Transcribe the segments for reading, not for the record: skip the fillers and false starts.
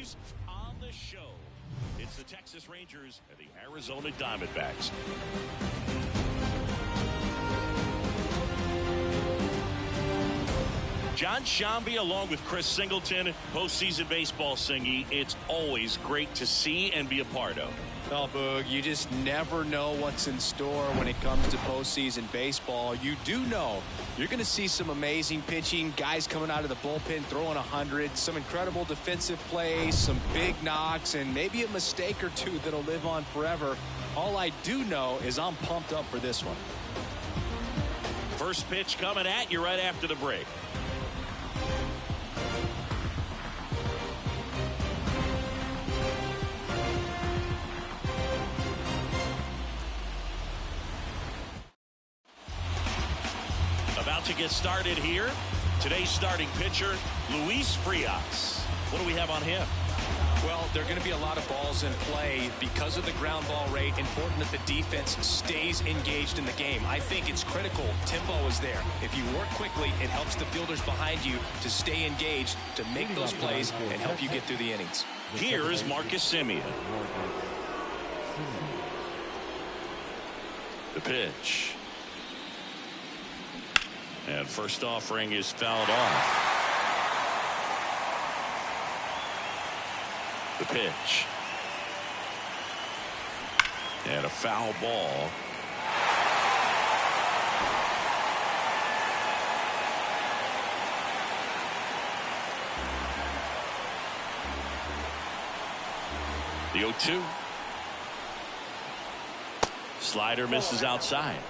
series on the show. It's the Texas Rangers and the Arizona Diamondbacks. John Shambi along with Chris Singleton, postseason baseball singing. It's always great to see and be a part of. Oh, Boog, you just never know what's in store when it comes to postseason baseball. You do know you're going to see some amazing pitching, guys coming out of the bullpen throwing 100, some incredible defensive plays, some big knocks, and maybe a mistake or two that'll live on forever. All I do know is I'm pumped up for this one. First pitch coming at you right after the break. About to get started here. Today's starting pitcher, Luis Frias. What do we have on him? Well, there are going to be a lot of balls in play because of the ground ball rate. Important that the defense stays engaged in the game. I think it's critical. Tempo is there. If you work quickly, it helps the fielders behind you to stay engaged, to make those plays, and help you get through the innings. Here is Marcus Semien. The pitch. And first offering is fouled off. The pitch. And a foul ball. The 0-2. Slider misses outside.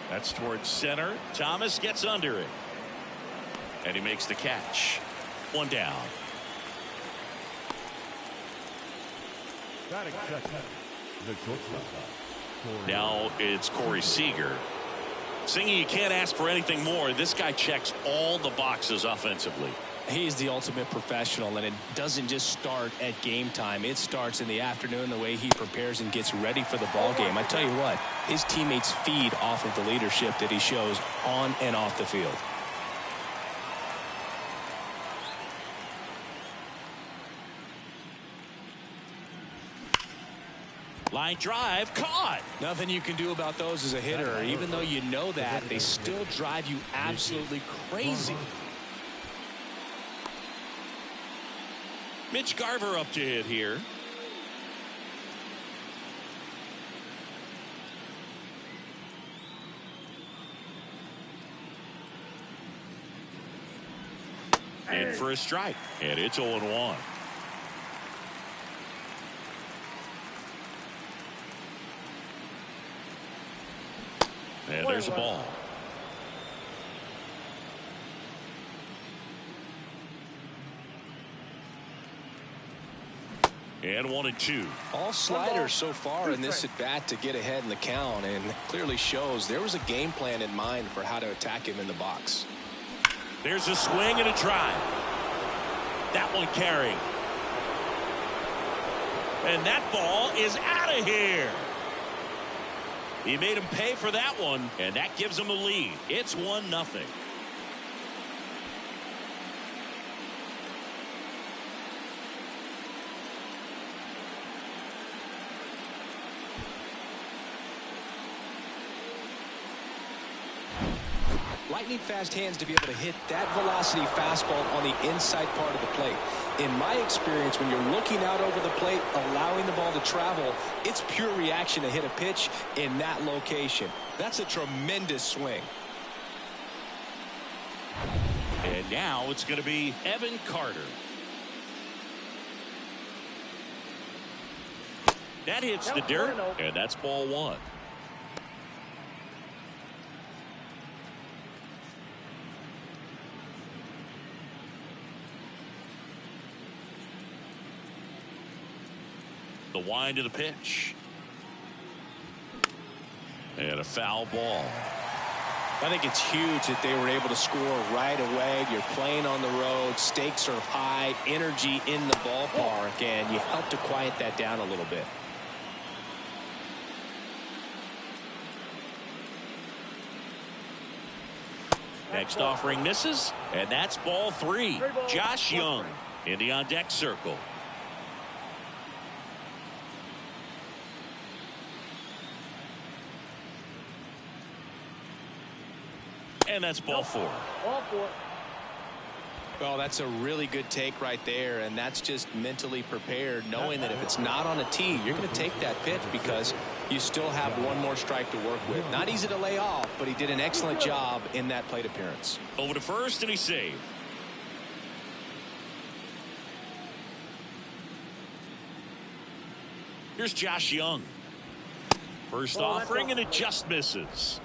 That's towards center. Thomas gets under it. And he makes the catch. One down. Now it's Corey Seager. Singing, you can't ask for anything more. This guy checks all the boxes offensively. He's the ultimate professional, and it doesn't just start at game time. It starts in the afternoon, the way he prepares and gets ready for the ball game. I tell you what, his teammates feed off of the leadership that he shows on and off the field. Line drive, caught. Nothing you can do about those as a hitter. Even though you know that, they still drive you absolutely crazy. Mitch Garver up to hit here. In for a strike. And it's 0-1. And there's a ball. And 1-2. All sliders so far in this at bat to get ahead in the count, and clearly shows there was a game plan in mind for how to attack him in the box. There's a swing and a drive. That one carrying. And that ball is out of here. He made him pay for that one, and that gives him a lead. It's 1-0. Lightning fast hands to be able to hit that velocity fastball on the inside part of the plate. In my experience, when you're looking out over the plate, allowing the ball to travel, it's pure reaction to hit a pitch in that location. That's a tremendous swing. And now it's going to be Evan Carter. That hits the dirt, and that's ball one. The wind of the pitch. And a foul ball. I think it's huge that they were able to score right away. You're playing on the road. Stakes are high. Energy in the ballpark. And you help to quiet that down a little bit. Next offering misses, and that's ball 3. Josh Young in the on-deck circle. And that's ball 4. Well, that's a really good take right there, and that's just mentally prepared, knowing that if it's not on a tee, you're going to take that pitch because you still have one more strike to work with. Not easy to lay off, but he did an excellent job in that plate appearance. Over to first, and he saved. Here's Josh Young. First offering, and it just misses.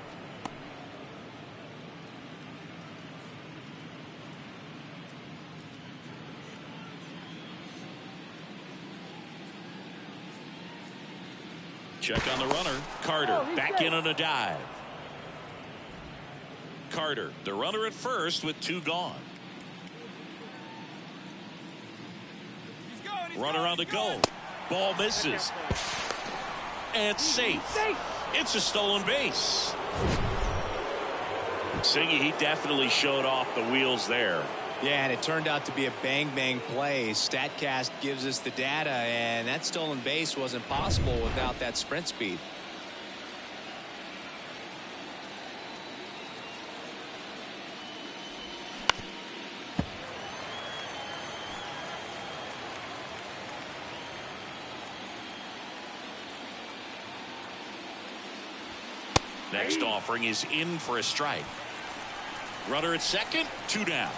Check on the runner. Carter back in on a dive. Carter, the runner at first with 2 gone. Runner on the go. Ball misses. And safe. It's a stolen base. Singy, he definitely showed off the wheels there. Yeah, and it turned out to be a bang-bang play. StatCast gives us the data, and that stolen base wasn't possible without that sprint speed. Next offering is in for a strike. Runner at second, 2 down.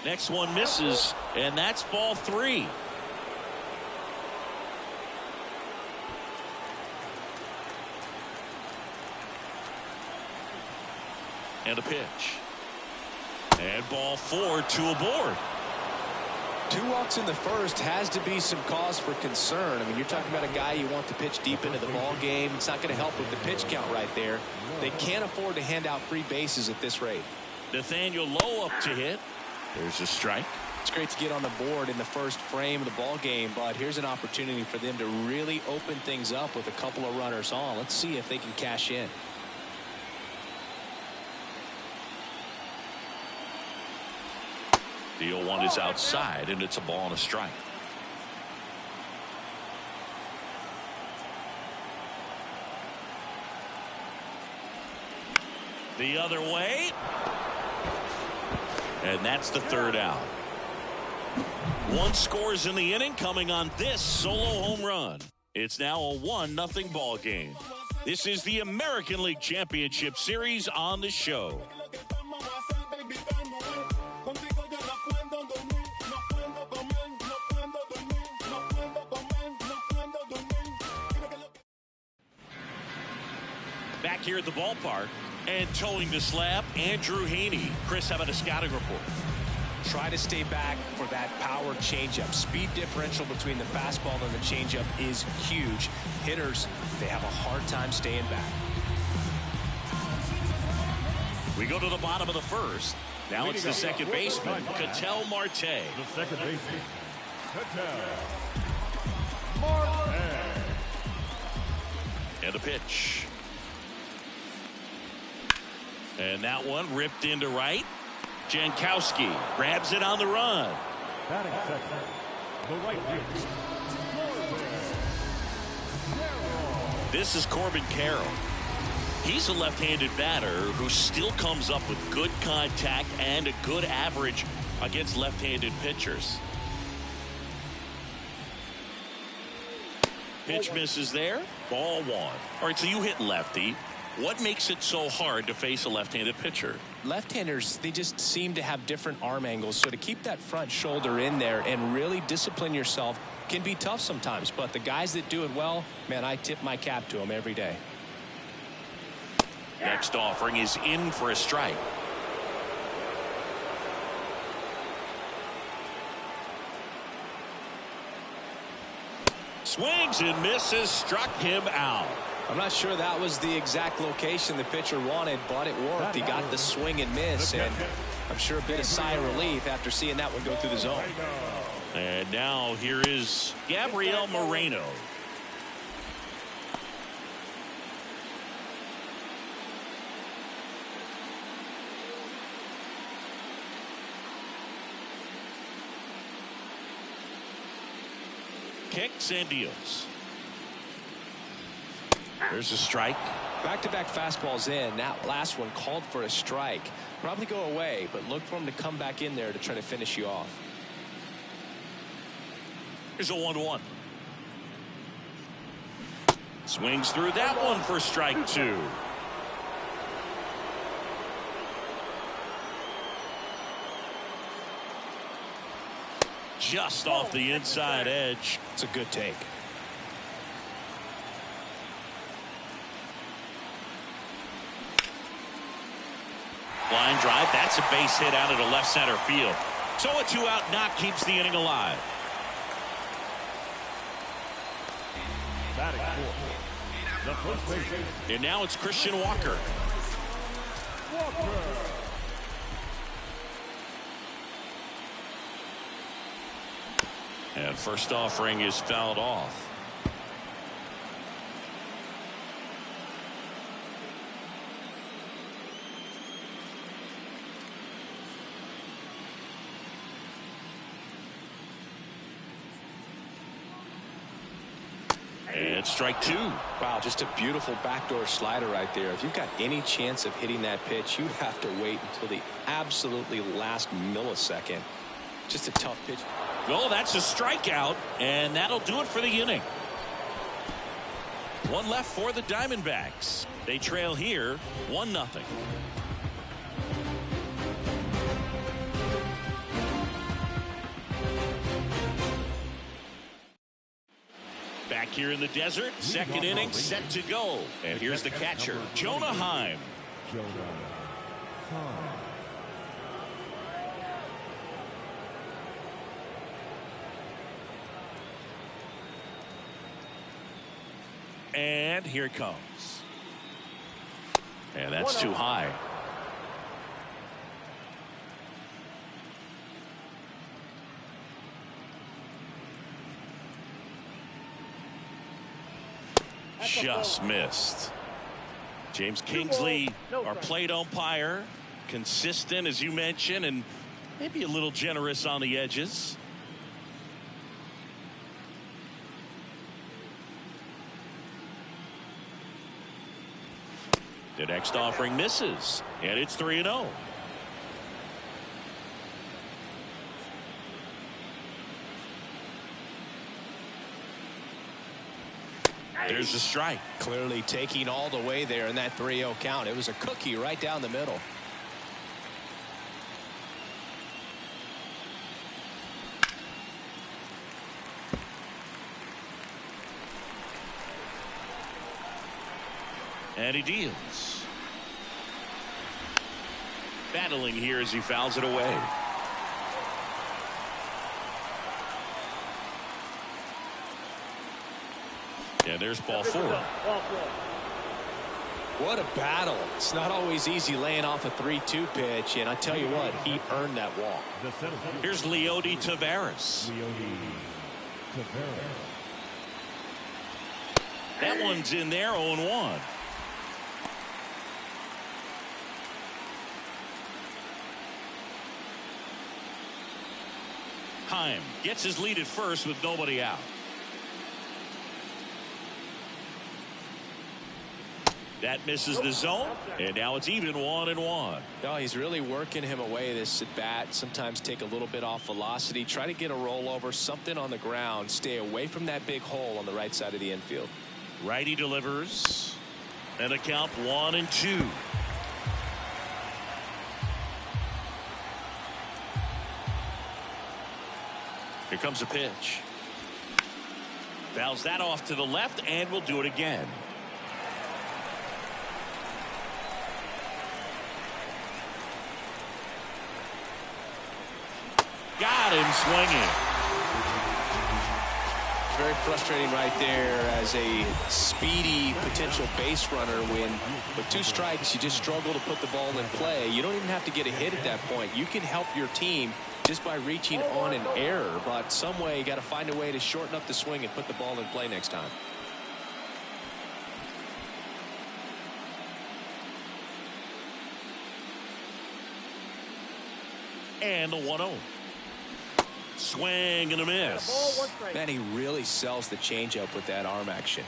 Next one misses, and that's ball 3. And a pitch. And ball 4, 2 aboard. 2 walks in the first has to be some cause for concern. I mean, you're talking about a guy you want to pitch deep into the ball game. It's not going to help with the pitch count right there. They can't afford to hand out free bases at this rate. Nathaniel Lowe up to hit. There's a strike. It's great to get on the board in the first frame of the ball game, but here's an opportunity for them to really open things up with a couple of runners on. Let's see if they can cash in. The 0-1 is outside, and it's a ball and a strike. The other way. And that's the 3rd out. 1 scores in the inning coming on this solo home run. It's now a 1-0 ball game. This is the American League Championship Series on the show. Back here at the ballpark. And towing the slab, Andrew Haney. Chris, how about a scouting report? Try to stay back for that power changeup. Speed differential between the fastball and the changeup is huge. Hitters, they have a hard time staying back. We go to the bottom of the first. Now it's the second baseman, Ketel Marte. The second baseman, Ketel Marte. And a pitch. And that one ripped into right. Jankowski grabs it on the run. Batting second, the right fielder, This is Corbin Carroll. He's a left-handed batter who still comes up with good contact and a good average against left-handed pitchers. Pitch misses there. Ball 1. All right, so you hit lefty. What makes it so hard to face a left-handed pitcher? Left-handers, they just seem to have different arm angles. So to keep that front shoulder in there and really discipline yourself can be tough sometimes. But the guys that do it well, man, I tip my cap to them every day. Next offering is in for a strike. Swings and misses, struck him out. I'm not sure that was the exact location the pitcher wanted, but it worked. He got the swing and miss, and I'm sure a bit of sigh of relief after seeing that one go through the zone. And now here is Gabriel Moreno. kicks and deals. There's a strike. Back-to-back fastballs in. That last one called for a strike. Probably go away, but look for him to come back in there to try to finish you off. Here's a 1-1. Swings through that one for strike 2. Just off the inside edge. It's a good take. Line drive. That's a base hit out into left center field. So a 2-out knock keeps the inning alive. Batting fourth, the first baseman. And now it's Christian Walker. Walker. And first offering is fouled off. And strike 2. Wow, just a beautiful backdoor slider right there. If you've got any chance of hitting that pitch, you have to wait until the absolutely last millisecond. Just a tough pitch. Well, that's a strikeout, and that'll do it for the inning. One left for the Diamondbacks. They trail here 1-0. Back here in the desert, second inning set to go. And here's the catcher, Jonah Heim. And here it comes. And that's too high. Just missed. James Kingsley, our plate umpire, consistent as you mentioned, and maybe a little generous on the edges. The next offering misses, and it's 3-0. There's a strike. Clearly taking all the way there in that 3-0 count. It was a cookie right down the middle. And he deals. Battling here as he fouls it away. And there's ball 4. What a battle. It's not always easy laying off a 3-2 pitch, and I tell you what, he earned that walk. Here's Leody Taveras. That one's in there, 0-1. Heim gets his lead at first with nobody out. That misses the zone, and now it's even 1-1. No, he's really working him away this at bat. Sometimes take a little bit off velocity, try to get a rollover, something on the ground, stay away from that big hole on the right side of the infield. Righty delivers, and a count 1-2. Here comes a pitch. Fouls that off to the left, and will do it again. Got him swinging. Very frustrating right there as a speedy potential base runner when with 2 strikes you just struggle to put the ball in play. You don't even have to get a hit at that point. You can help your team just by reaching on an error, but some way you got to find a way to shorten up the swing and put the ball in play next time. And the 1-0. Swing and a miss. Man, he really sells the changeup with that arm action.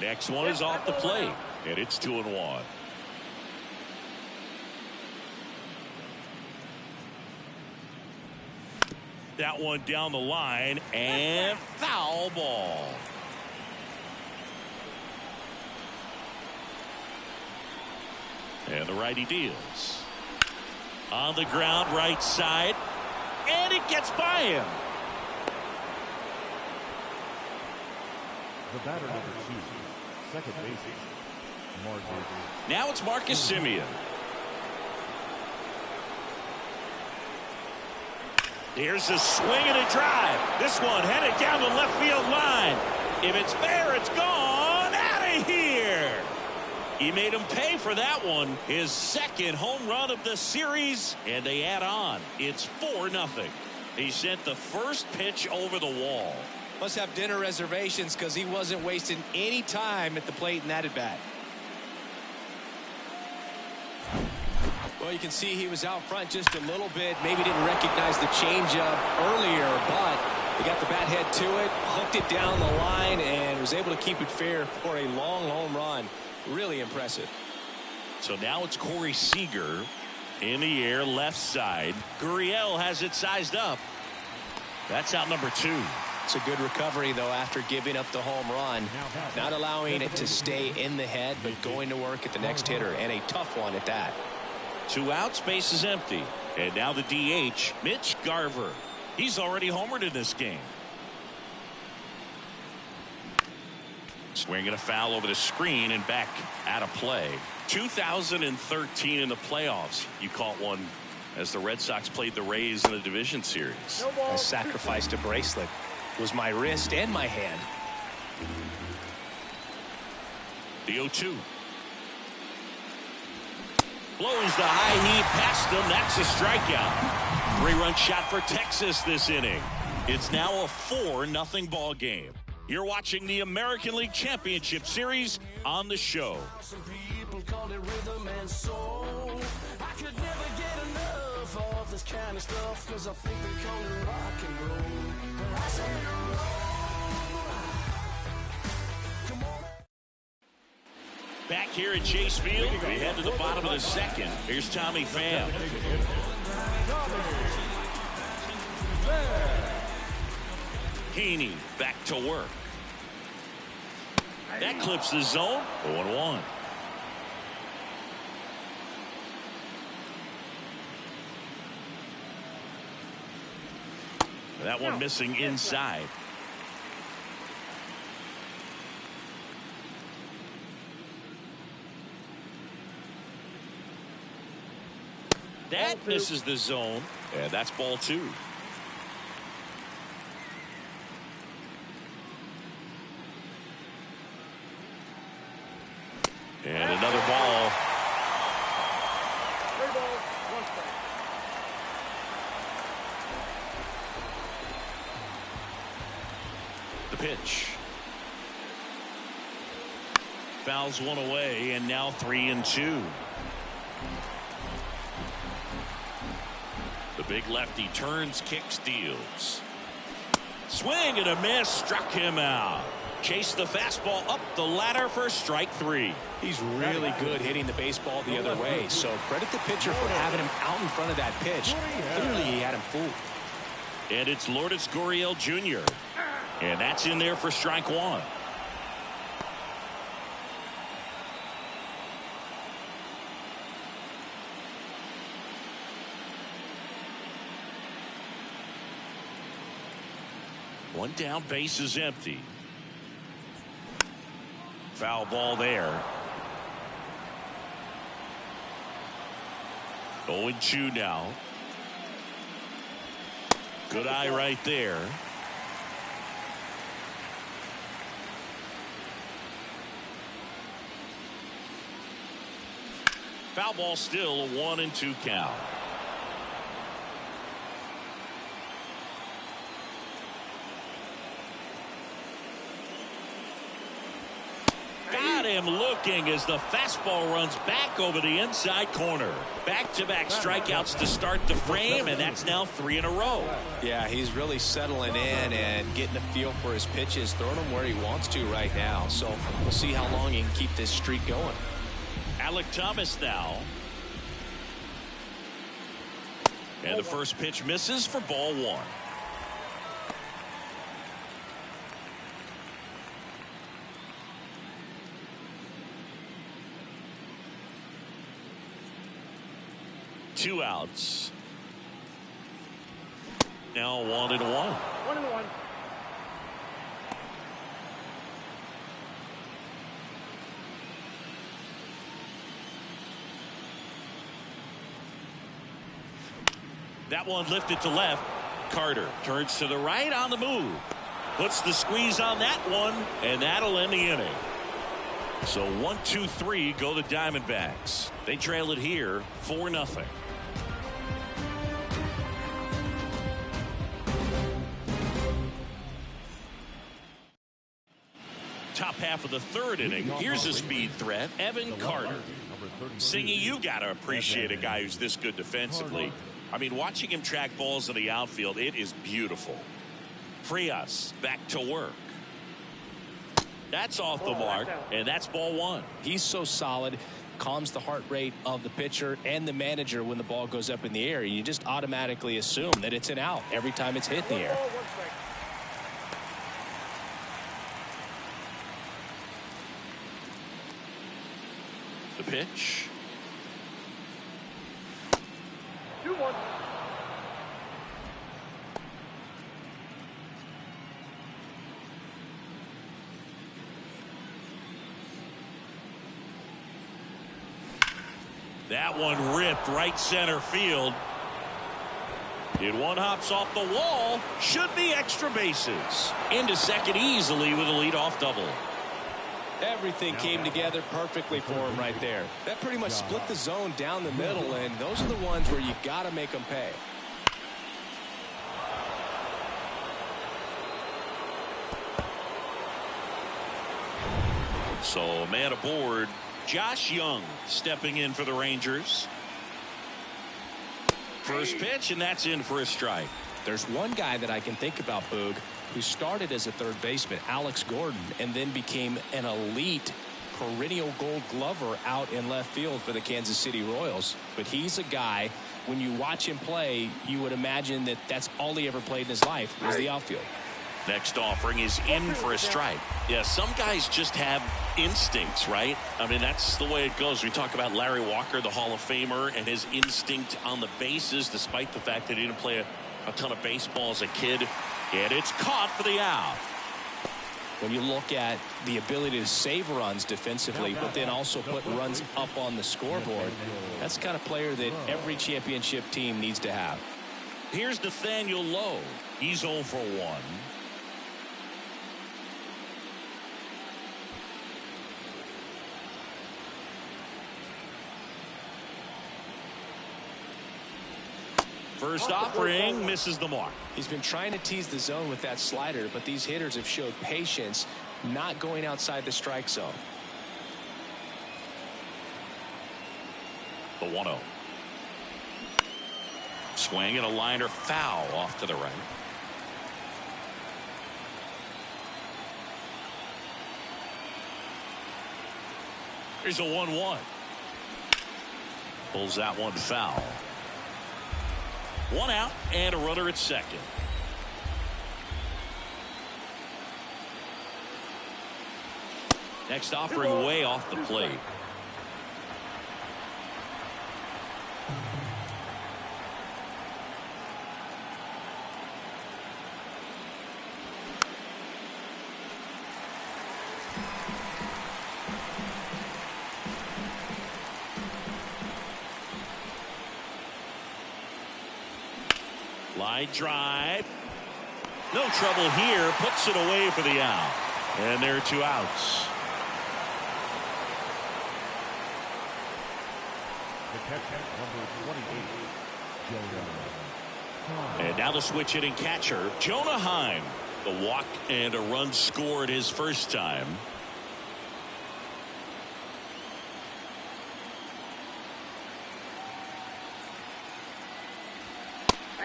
Next one is off the plate, and it's 2-1. That one down the line, and foul ball. And the righty deals. On the ground, right side, and it gets by him. The batter number 2, second baseman, Marcus. Now it's Marcus Semien. Here's a swing and a drive. This one headed down the left field line. If it's fair, it's gone out of here. He made him pay for that one. His second home run of the series, and they add on. It's 4-0. He sent the first pitch over the wall. Must have dinner reservations because he wasn't wasting any time at the plate in that at bat. Well, you can see he was out front just a little bit. Maybe didn't recognize the changeup earlier, but he got the bat head to it, hooked it down the line, and was able to keep it fair for a long home run. Really impressive. So now it's Corey Seager in the air, left side. Gurriel has it sized up. That's out number 2. It's a good recovery, though, after giving up the home run. Not allowing it to stay in the head, but going to work at the next hitter, and a tough one at that. 2 outs, base is empty. And now the DH, Mitch Garver. He's already homered in this game. Swinging a foul over the screen and back out of play. 2013 in the playoffs. You caught one as the Red Sox played the Rays in the division series. I sacrificed a bracelet. It was my wrist and my hand. The 0-2. Blows the high heat past him. That's a strikeout. 3-run shot for Texas this inning. It's now a 4-0 ball game. You're watching the American League Championship Series on the show. Some people call it rhythm and soul. I could never get enough of this kind of stuff, cause I think they call it rock and roll. But I say roll. Come on. Back here at Chase Field, we head to the bottom of the second. Here's Tommy Pham. Heaney back to work. That clips the zone. 0-1. That one missing inside. That misses the zone, and that's ball 2. And another ball. 3 balls, 1 strike. The pitch. Fouls one away, and now 3-2. The big lefty turns, kicks, deals. Swing and a miss, struck him out. Chase the fastball up the ladder for strike 3. He's really good hitting the baseball the other way, so credit the pitcher for having him out in front of that pitch. Clearly he had him fooled. And it's Lourdes Gurriel Jr. And that's in there for strike 1. One down, base is empty. Foul ball there. 0-2 now. Good eye right there. Foul ball still, a 1-2 count. Got him him looking as the fastball runs back over the inside corner. Back-to-back strikeouts to start the frame, and that's now 3 in a row. Yeah, he's really settling in and getting a feel for his pitches, throwing them where he wants to right now. So we'll see how long he can keep this streak going. Alec Thomas now. And the first pitch misses for ball 1. Two outs. Now 1-1. 1-1. That one lifted to left. Carter turns to the right on the move. Puts the squeeze on that one, and that'll end the inning. So 1-2-3 go the Diamondbacks. They trail it here 4-0. Top half of the third inning. Here's a speed threat, Evan Carter. Singy, you got to appreciate a guy who's this good defensively. I mean, watching him track balls in the outfield, it is beautiful. Frias back to work. That's off the mark, and that's ball 1. He's so solid, calms the heart rate of the pitcher and the manager when the ball goes up in the air. You just automatically assume that it's an out every time it's hit in the air. The pitch. 2-1. That one ripped right center field. It one hops off the wall. Should be extra bases. Into second easily with a leadoff double. Everything came together perfectly for him right there. That pretty much split the zone down the middle, and those are the ones where you got to make them pay. So a man aboard. Josh Young stepping in for the Rangers. First pitch, and that's in for a strike. There's one guy that I can think about, Boog, who started as a third baseman, Alex Gordon, and then became an elite perennial gold glover out in left field for the Kansas City Royals. But he's a guy, when you watch him play, you would imagine that that's all he ever played in his life was the outfield. Next offering is in for a strike. Yeah, some guys just have instincts, right? I mean, that's the way it goes. We talk about Larry Walker, the Hall of Famer, and his instinct on the bases, despite the fact that he didn't play a ton of baseball as a kid. And it's caught for the out. When you look at the ability to save runs defensively, but then also put runs up on the scoreboard, that's the kind of player that every championship team needs to have. Here's Nathaniel Lowe. He's 0 for 1. First offering misses the mark. He's been trying to tease the zone with that slider, but these hitters have showed patience, not going outside the strike zone. The 1-0. Swing and a liner foul off to the right. Here's a 1-1. Pulls that one foul. 1 out and a runner at second. Next offering way off the plate. Line drive. No trouble here. Puts it away for the out. And there are 2 outs. The catcher, number 28, Jonah. And now the switch hitting catcher, Jonah Heim. The walk and a run scored his first time.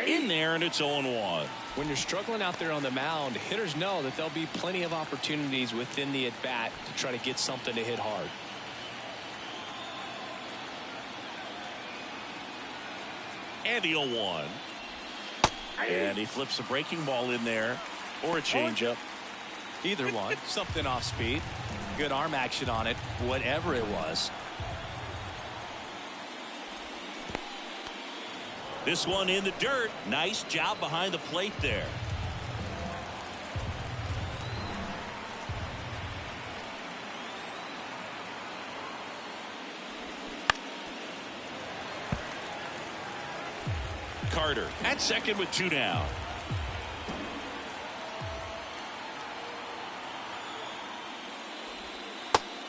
in there, and it's 0-1. When you're struggling out there on the mound, hitters know that there'll be plenty of opportunities within the at-bat to try to get something to hit hard. And the 0-1. And he flips a breaking ball in there, or a changeup. Either one. Something off speed. Good arm action on it, whatever it was. This one in the dirt. Nice job behind the plate there. Carter at second with 2 down.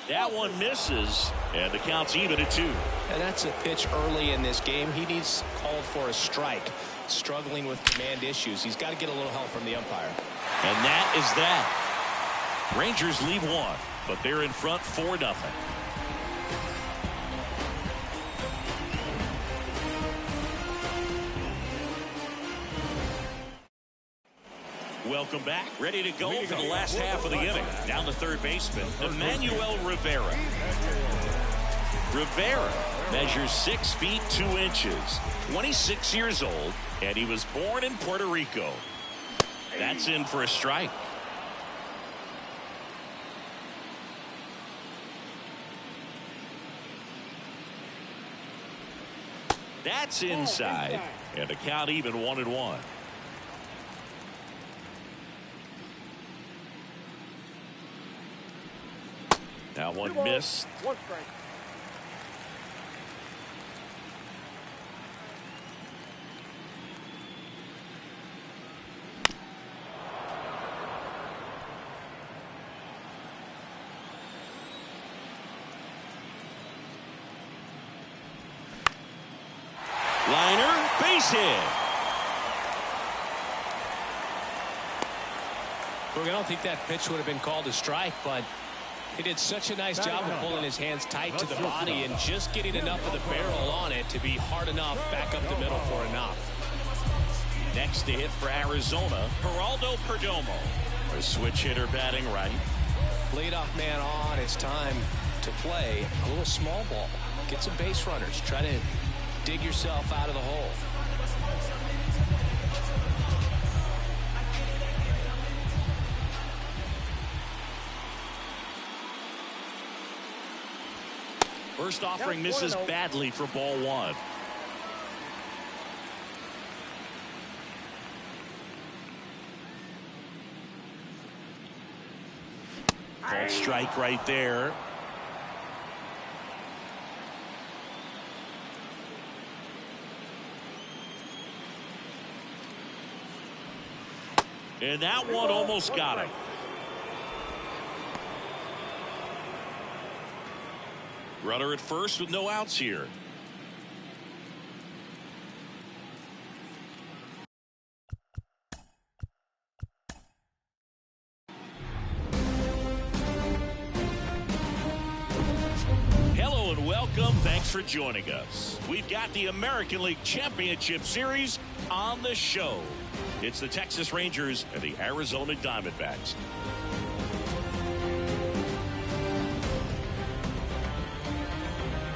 That one misses, and the count's even at 2. And that's a pitch early in this game. He needs called for a strike. Struggling with command issues. He's got to get a little help from the umpire. And that is that. Rangers lead 1, but they're in front 4-0. Welcome back. Ready to go for the last half of the inning. Down the third baseman, Emmanuel Rivera. Rivera measures 6 feet 2 inches, 26 years old, and he was born in Puerto Rico. That's in for a strike. That's inside, and the count even 1-1. That one missed. One strike. Liner, base hit. Look, I don't think that pitch would have been called a strike, but he did such a nice job of pulling his hands tight to the body and just getting enough of the barrel on it to be hard enough back up the middle for a knock. Next to hit for Arizona, Geraldo Perdomo. A switch hitter batting right. Leadoff man on. It's time to play a little small ball. Get some base runners. Try to dig yourself out of the hole. First offering misses badly for ball 1. Called strike right there. And that one almost got him. Runner at first with no outs here. Hello and welcome. Thanks for joining us. We've got the American League Championship Series on the show. It's the Texas Rangers and the Arizona Diamondbacks.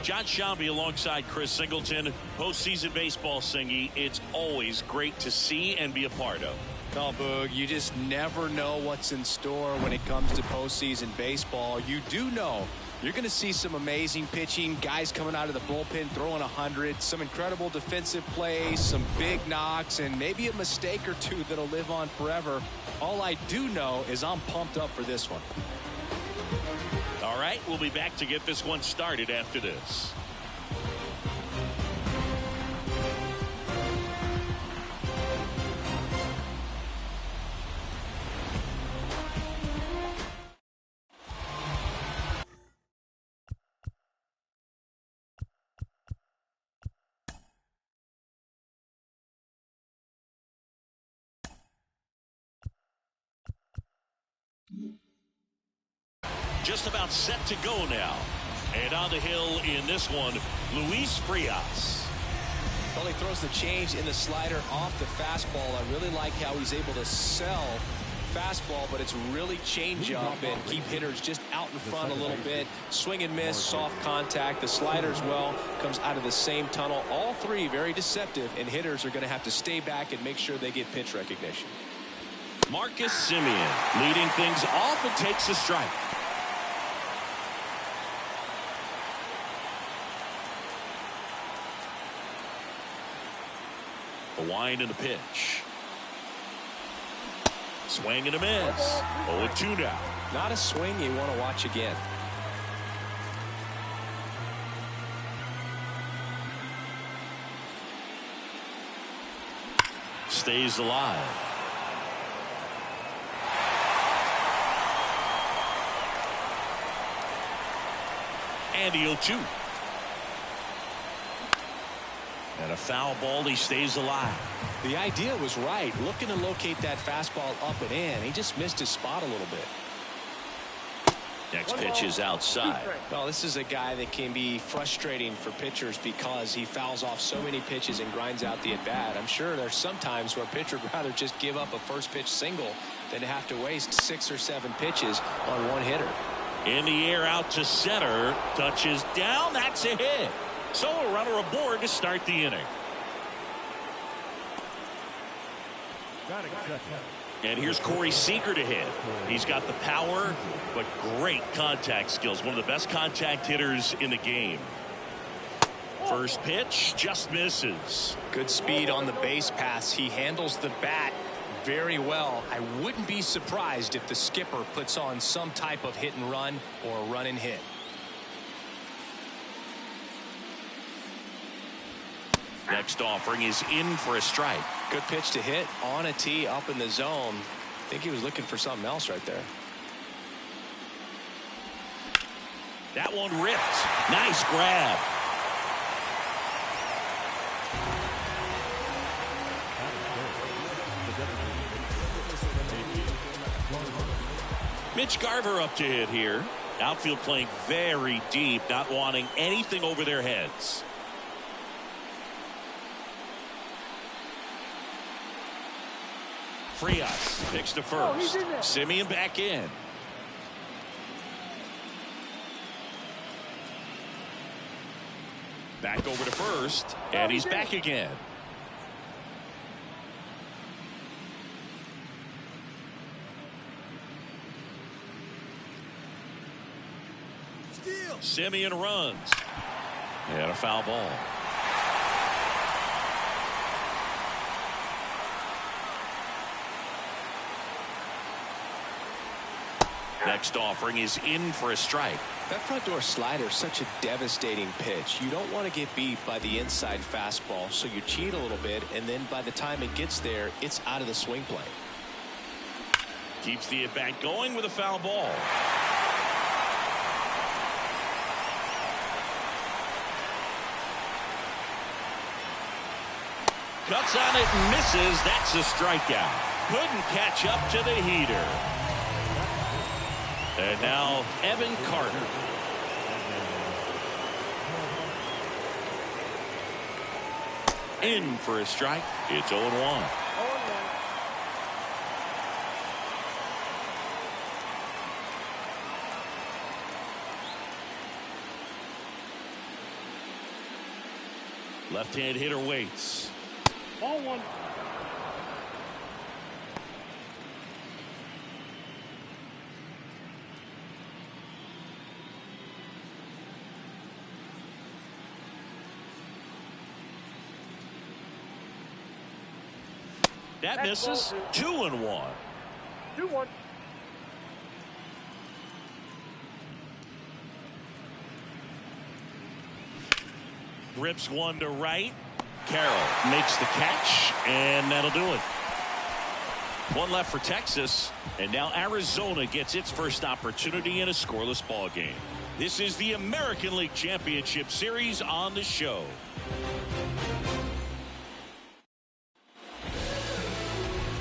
John Shambi alongside Chris Singleton. Postseason baseball, Singy, it's always great to see and be a part of. Oh, Boog, you just never know what's in store when it comes to postseason baseball. You do know you're going to see some amazing pitching, guys coming out of the bullpen throwing 100, some incredible defensive plays, some big knocks, and maybe a mistake or two that'll live on forever. All I do know is I'm pumped up for this one. All right, we'll be back to get this one started after this. Just about set to go now. And on the hill in this one, Luis Frias. Well, he throws the change in the slider off the fastball. I really like how he's able to sell fastball, but it's really change up and keep hitters just out in front a little bit. Swing and miss, soft contact. The slider as well comes out of the same tunnel. All three very deceptive, and hitters are going to have to stay back and make sure they get pitch recognition. Marcus Semien leading things off and takes a strike. The wind and the pitch. Swing and a miss. 0-2 now. Not a swing you want to watch again. Stays alive. And the 0-2. And a foul ball. He stays alive. The idea was right. Looking to locate that fastball up and in. He just missed his spot a little bit. Next pitch is outside. Well, this is a guy that can be frustrating for pitchers because he fouls off so many pitches and grinds out the at-bat. I'm sure there's some times where a pitcher would rather just give up a first pitch single than have to waste 6 or 7 pitches on one hitter. In the air out to center. Touches down. That's a hit. So a runner aboard to start the inning. And here's Corey Seager to hit. He's got the power, but great contact skills. One of the best contact hitters in the game. First pitch just misses. Good speed on the base pass. He handles the bat very well. I wouldn't be surprised if the skipper puts on some type of hit and run or a run and hit. Next offering is in for a strike. Good pitch to hit on a tee up in the zone. I think he was looking for something else right there. That one ripped. Nice grab. Mitch Garver up to hit here. Outfield playing very deep, not wanting anything over their heads. Frias picks to first. Semien back in. Back over to first, and he's back again. Semien runs. And a foul ball. Next offering is in for a strike. That front door slider is such a devastating pitch. You don't want to get beat by the inside fastball, so you cheat a little bit, and then by the time it gets there, it's out of the swing plane. Keeps the at-bat going with a foul ball. Cuts on it and misses. That's a strikeout. Couldn't catch up to the heater. And now Evan Carter. In for a strike. It's 0-1. Left-hand hitter waits. Ball one. That misses. 2-1. 2-1. Rips one to right. Carroll makes the catch, and that'll do it. One left for Texas, and now Arizona gets its first opportunity in a scoreless ball game. This is the American League Championship Series on the show.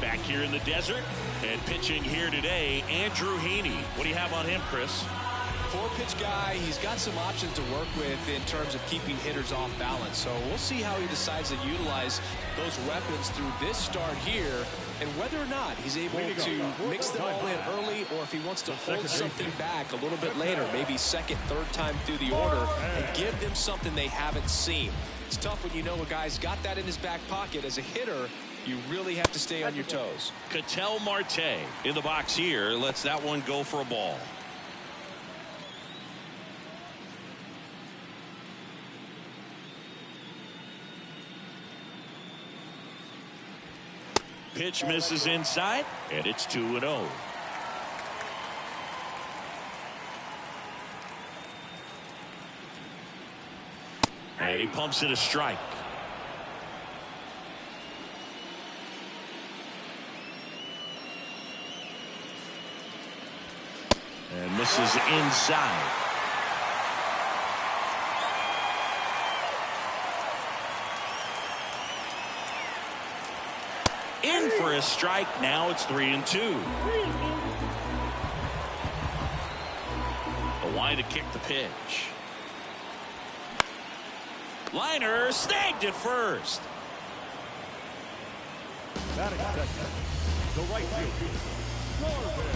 Back here in the desert and pitching here today, Andrew Heaney. What do you have on him, Chris? 4-pitch guy. He's got some options to work with in terms of keeping hitters off balance. So we'll see how he decides to utilize those weapons through this start here, and whether or not he's able to mix them all in early, or if he wants to hold something back a little bit later, maybe second, third time through the order, and give them something they haven't seen. It's tough when you know a guy's got that in his back pocket. As a hitter, you really have to stay on your toes. Ketel Marte in the box here lets that one go for a ball. Pitch misses inside, and it's 2-0. And he pumps it a strike. And misses inside. In for a strike. Now it's 3-2. A line to kick the pitch. Liner snagged at first. Batting second, the right fielder,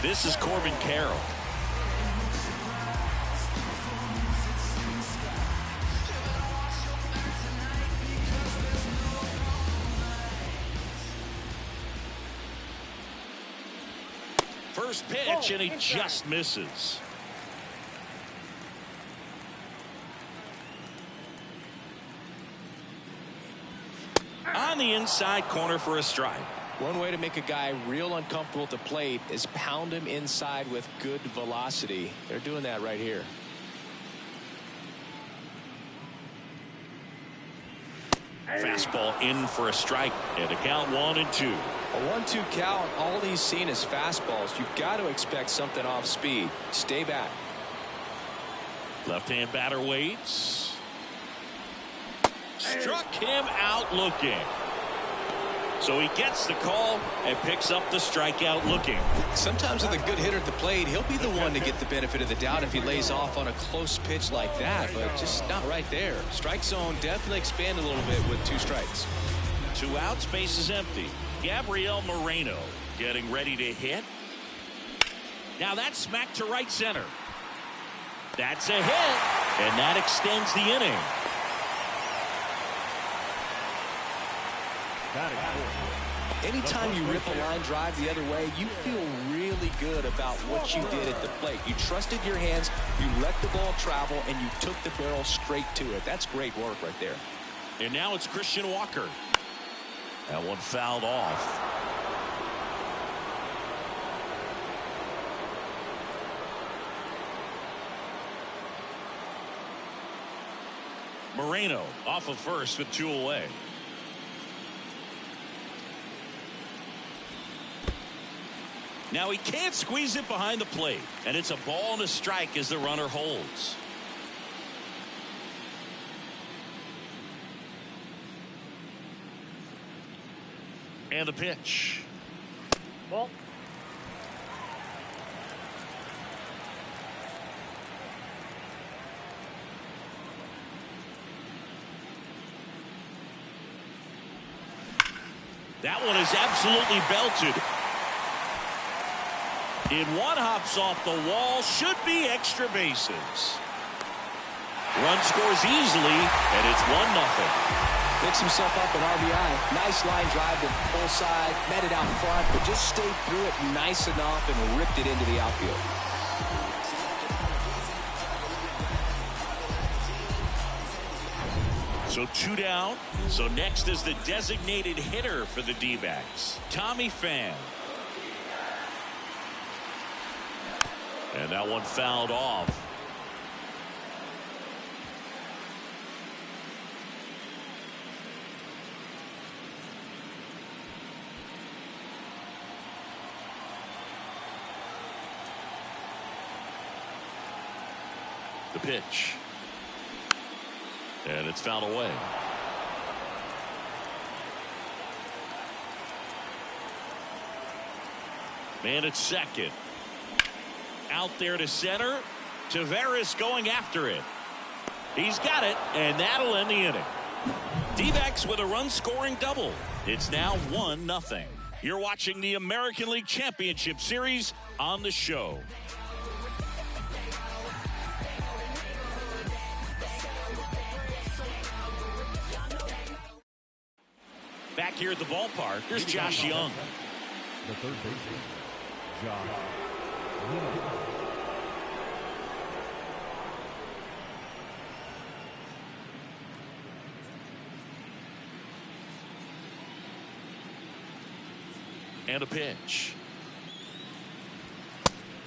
This is Corbin Carroll. First pitch, and he just misses. On the inside corner for a strike. One way to make a guy real uncomfortable at the plate is pound him inside with good velocity. They're doing that right here. Fastball in for a strike, and a count 1-2. A 1-2 count. All he's seen is fastballs. You've got to expect something off speed. Stay back. Left-hand batter waits. Struck him out looking. So he gets the call and picks up the strikeout looking. Sometimes with a good hitter at the plate, he'll be the one to get the benefit of the doubt if he lays off on a close pitch like that, but just not right there. Strike zone definitely expand a little bit with 2 strikes. 2 outs, base is empty. Gabriel Moreno getting ready to hit. Now that's smacked to right center. That's a hit, and that extends the inning. Anytime you rip a line drive the other way, you feel really good about what you did at the plate. You trusted your hands, you let the ball travel, and you took the barrel straight to it. That's great work right there. And now it's Christian Walker. That one fouled off. Moreno off of first with 2 away. Now he can't squeeze it behind the plate, and it's a ball and a strike as the runner holds. And the pitch. Ball. That one is absolutely belted. In one hops off the wall, should be extra bases. Run scores easily, and it's 1-0. Picks himself up an RBI. Nice line drive to full side, met it out front, but just stayed through it nice enough and ripped it into the outfield. So 2 down. So next is the designated hitter for the D-backs, Tommy Pham. And that one fouled off. The pitch. And it's fouled away. Man at second. Out there to center. Tavares going after it. He's got it, and that'll end the inning. D-backs with a run-scoring double. It's now 1-0. You're watching the American League Championship Series on the show. Back here at the ballpark, here's Josh Young. The third baseman, Josh Young. And a pitch.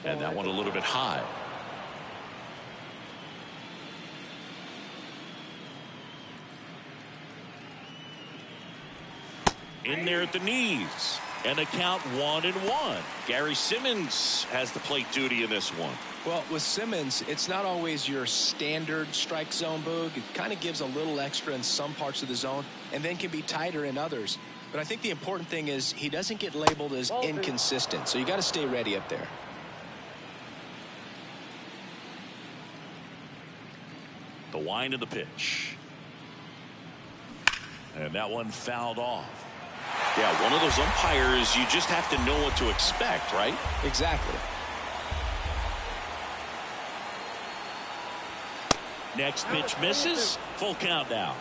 And that one a little bit high. In there at the knees. And a count 1-1. Gary Simmons has the plate duty in this one. Well, with Simmons, it's not always your standard strike zone, Boog. It kind of gives a little extra in some parts of the zone and then can be tighter in others. But I think the important thing is he doesn't get labeled as inconsistent. So you got to stay ready up there. The wind of the pitch. And that one fouled off. Yeah, one of those umpires, you just have to know what to expect, right? Exactly. Next pitch misses. Full count now.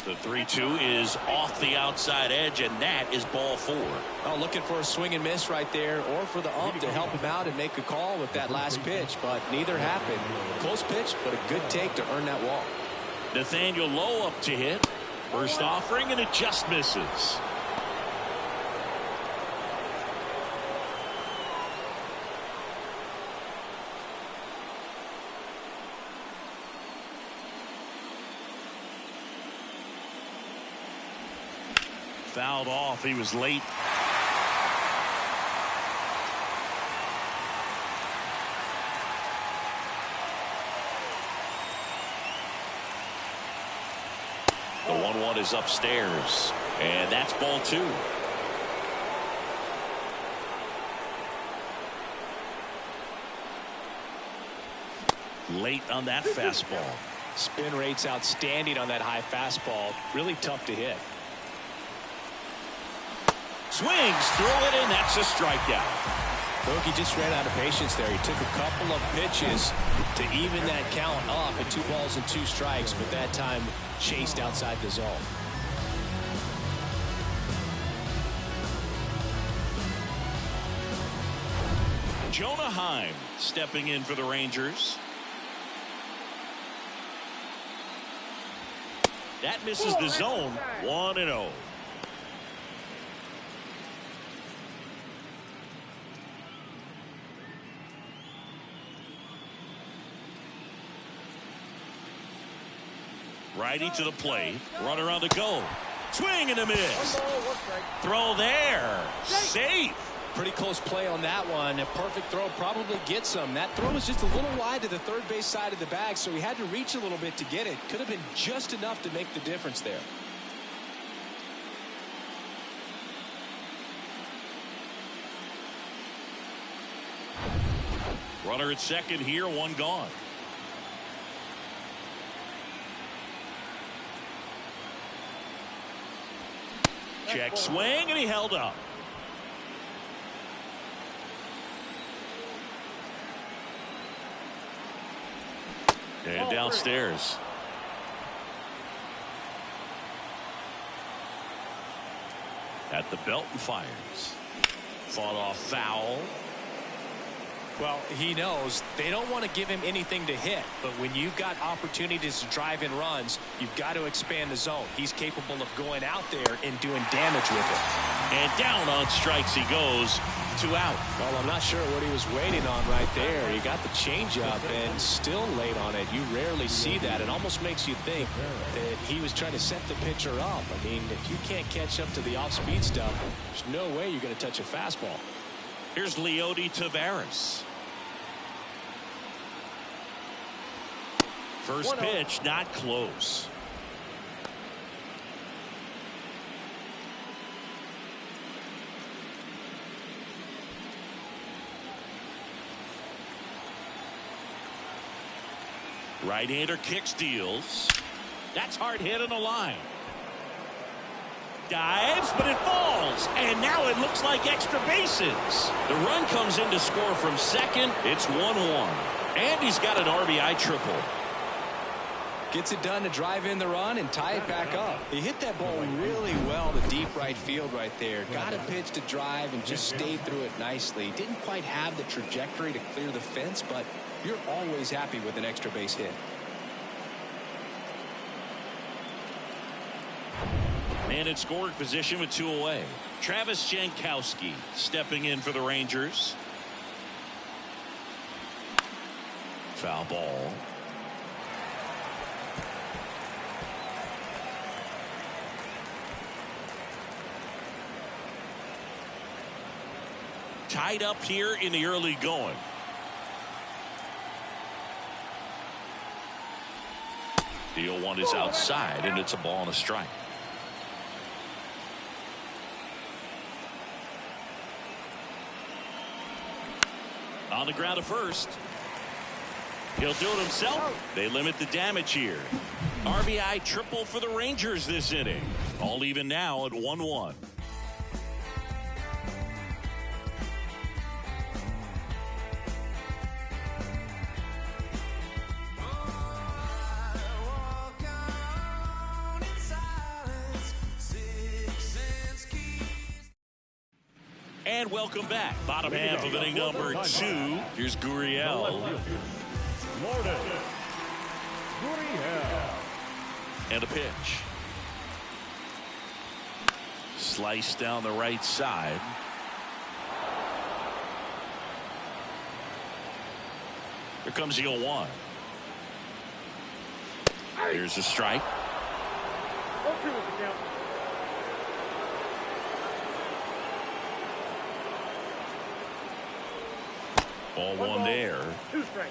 The 3-2 is off the outside edge, and that is ball 4. Oh, looking for a swing and miss right there, or for the ump to help him out and make a call with that last pitch, but neither happened. Close pitch, but a good take to earn that walk. Nathaniel Lowe up to hit. First offering, and it just misses. Fouled off. He was late. The 1-1 is upstairs, and that's ball 2. Late on that fastball. Spin rate's outstanding on that high fastball. Really tough to hit. Swings through it, and that's a strikeout. Look, he just ran out of patience there. He took a couple of pitches to even that count up at 2 balls and 2 strikes, but that time chased outside the zone. Jonah Heim stepping in for the Rangers. That misses the zone. 1-0. Righty to the plate. Runner on the go. Swing and a miss. Throw there. Safe. Pretty close play on that one. A perfect throw probably gets him. That throw was just a little wide to the third base side of the bag, so he had to reach a little bit to get it. Could have been just enough to make the difference there. Runner at second here, 1 gone. Check swing, and he held up. And downstairs. At the belt and fires. Fought off foul. Well, he knows they don't want to give him anything to hit, but when you've got opportunities to drive in runs, you've got to expand the zone. He's capable of going out there and doing damage with it. And down on strikes he goes. 2 out. Well, I'm not sure what he was waiting on right there. He got the changeup and still late on it. You rarely see that. It almost makes you think that he was trying to set the pitcher up. I mean, if you can't catch up to the off-speed stuff, there's no way you're going to touch a fastball. Here's Leody Tavares. First pitch, not close. Right-hander kicks, deals. That's hard hit on the line. Dives, but it falls. And now it looks like extra bases. The run comes in to score from second. It's 1-1. And he's got an RBI triple. Gets it done to drive in the run and tie it back up. He hit that ball really well to deep right field right there. Got a pitch to drive and just stayed through it nicely. Didn't quite have the trajectory to clear the fence, but you're always happy with an extra base hit. And in scoring position with 2 away. Travis Jankowski stepping in for the Rangers. Foul ball. Tied up here in the early going. The 0-1 is outside, and it's a ball and a strike. On the ground to first. He'll do it himself. They limit the damage here. RBI triple for the Rangers this inning. All even now at 1-1. And welcome back. Bottom half of inning number 2. Here's Gurriel. And a pitch. Slice down the right side. Here comes the 0-1. Here's a strike. Ball one there. 2 strikes.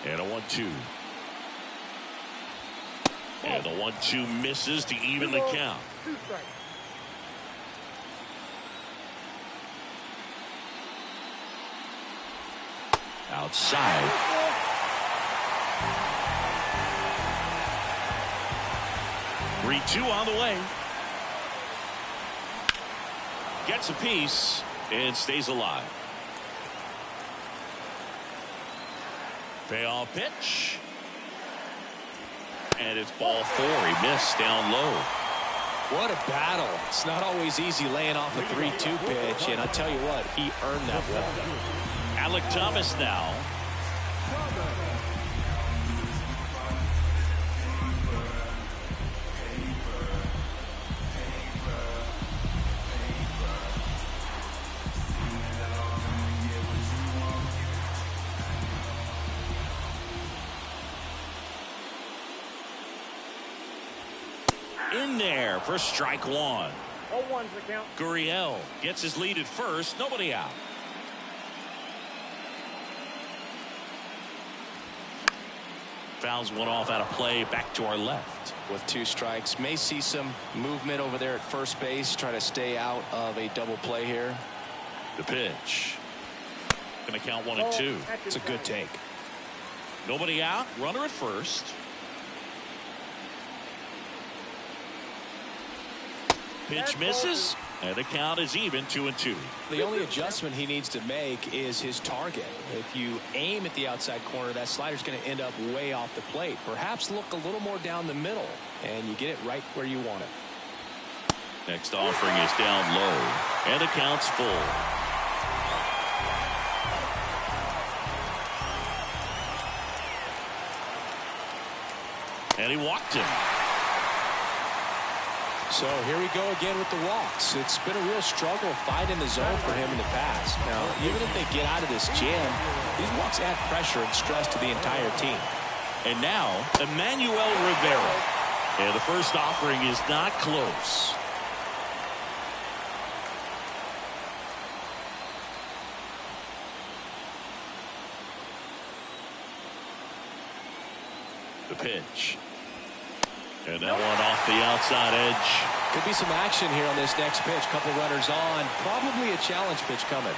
And a 1-2. And the 1-2 misses to even the count. 2 strikes. Outside. Three-2 on the way. Gets a piece and stays alive. Payoff pitch. And it's ball 4. He missed down low. What a battle. It's not always easy laying off a 3-2 pitch, and I'll tell you what, he earned that ball. Alec Thomas now. In there for strike 1. 0-1's the count. Gurriel gets his lead at first. Nobody out. Fouls one off out of play. Back to our left. With 2 strikes. May see some movement over there at first base. Try to stay out of a double play here. The pitch. Going to count 1 and 2. It's a good take. Nobody out. Runner at first. Pitch misses, and the count is even 2 and 2. The only adjustment he needs to make is his target. If you aim at the outside corner, that slider's going to end up way off the plate. Perhaps look a little more down the middle, and you get it right where you want it. Next offering is down low, and the count's full. And he walked him. So here we go again with the walks. It's been a real struggle finding the zone for him in the past. Now, even if they get out of this jam, these walks add pressure and stress to the entire team. And now, Emmanuel Rivera. And the first offering is not close. The pitch. And that one off the outside edge. Could be some action here on this next pitch. Couple runners on. Probably a challenge pitch coming.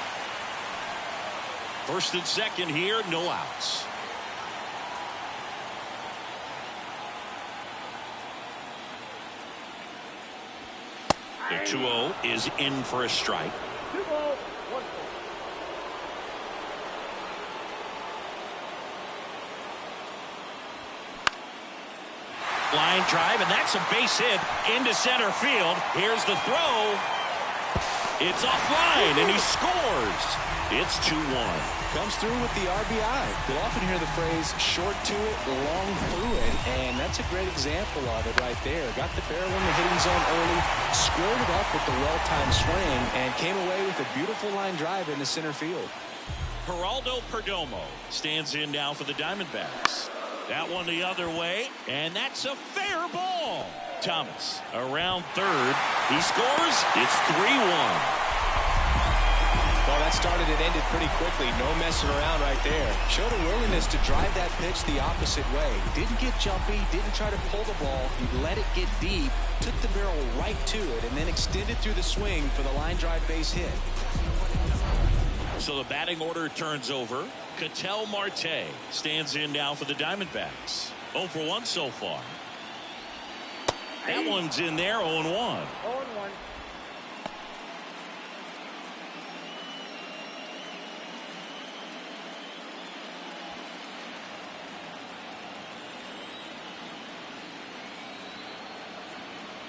First and second here, no outs. The 2-0 is in for a strike. Line drive, and that's a base hit into center field. Here's the throw. It's offline, and he scores. It's 2-1. Comes through with the RBI. You'll often hear the phrase short to it, long through it, and that's a great example of it right there. Got the barrel in the hitting zone early, squared it up with the well-timed swing, and came away with a beautiful line drive into center field. Geraldo Perdomo stands in now for the Diamondbacks. That one the other way, and that's a fair ball. Thomas around third. He scores. It's 3-1. Well, that started and ended pretty quickly. No messing around right there. Showed a willingness to drive that pitch the opposite way. Didn't get jumpy, didn't try to pull the ball. He let it get deep, took the barrel right to it, and then extended through the swing for the line drive base hit. So the batting order turns over. Ketel Marte stands in now for the Diamondbacks. 0 for 1 so far. That one's in there, 0-1. 0-1.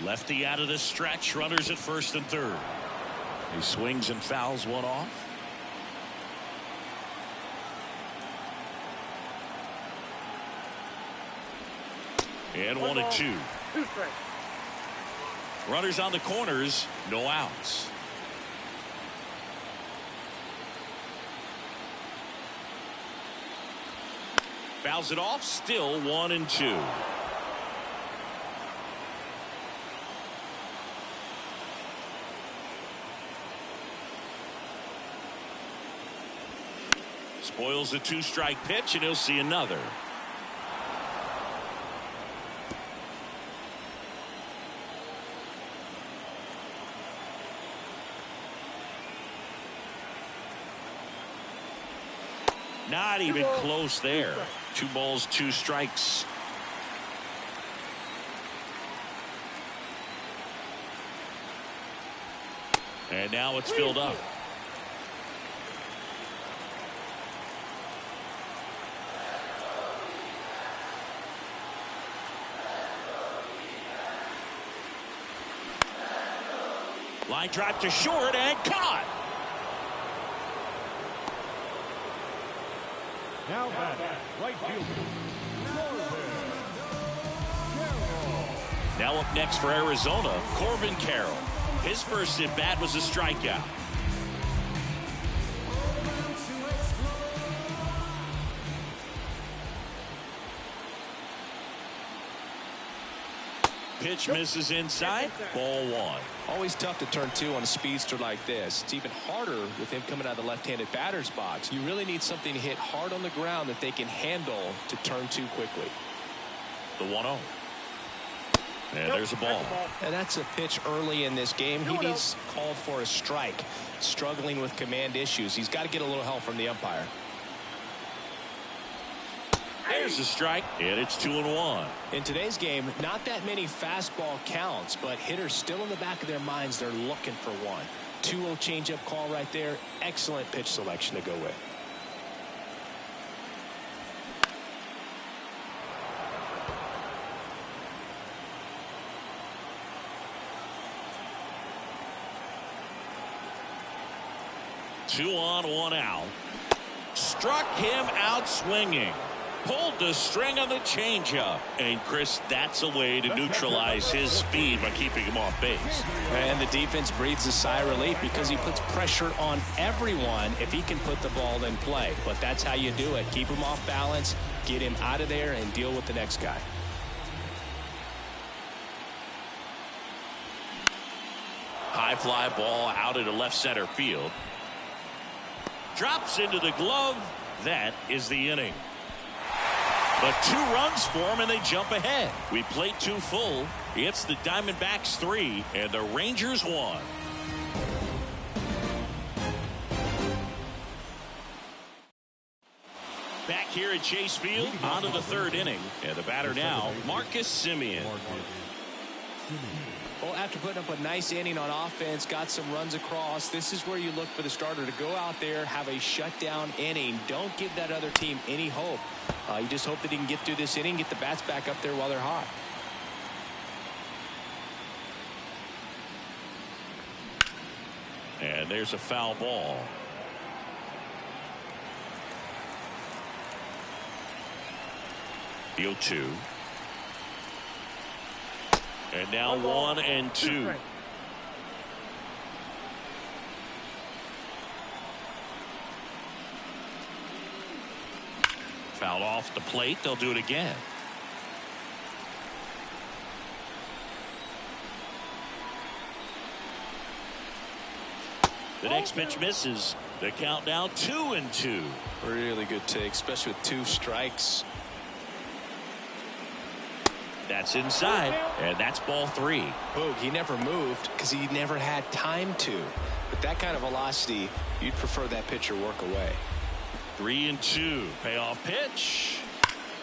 Lefty out of the stretch. Runners at first and third. He swings and fouls one off. And 1-2. Runners on the corners, no outs. Fouls it off, still 1-2. Spoils the 2-strike pitch, and he'll see another. Not even close there. 2 balls, 2 strikes. And now it's filled up. Line drive to short and caught. Now batting, right fielder. Now up next for Arizona, Corbin Carroll. His first at bat was a strikeout. Pitch misses inside. Ball 1. Always tough to turn 2 on a speedster like this. It's even harder with him coming out of the left-handed batter's box. You really need something to hit hard on the ground that they can handle to turn 2 quickly. The 1-0. And there's a ball. And that's a pitch early in this game. He needs called for a strike. Struggling with command issues. He's got to get a little help from the umpire. There's a strike, and it's 2-1. In today's game, not that many fastball counts, but hitters still in the back of their minds, they're looking for one. 2-0 changeup call right there. Excellent pitch selection to go with. Two on, 1 out. Struck him out swinging. Pulled the string on the changeup. And Chris, that's a way to neutralize his speed by keeping him off base. And the defense breathes a sigh of relief because he puts pressure on everyone if he can put the ball in play. But that's how you do it. Keep him off balance, get him out of there, and deal with the next guy. High fly ball out into left center field. Drops into the glove. That is the inning. But 2 runs for him, and they jump ahead. We played 2 full. It's the Diamondbacks 3 and the Rangers 1. Back here at Chase Field, on to the third inning. And the batter now, Marcus Semien. Well, after putting up a nice inning on offense, got some runs across, this is where you look for the starter to go out there, have a shutdown inning. Don't give that other team any hope. You just hope that he can get through this inning, get the bats back up there while they're hot. And there's a foul ball. The 0-2. And now 1-2. Fouled off the plate. They'll do it again. The next pitch misses. The count now 2-2. Really good take, especially with 2 strikes. That's inside, and that's ball 3. Boog, he never moved because he never had time to. With that kind of velocity, you'd prefer that pitcher work away. 3-2. Payoff pitch.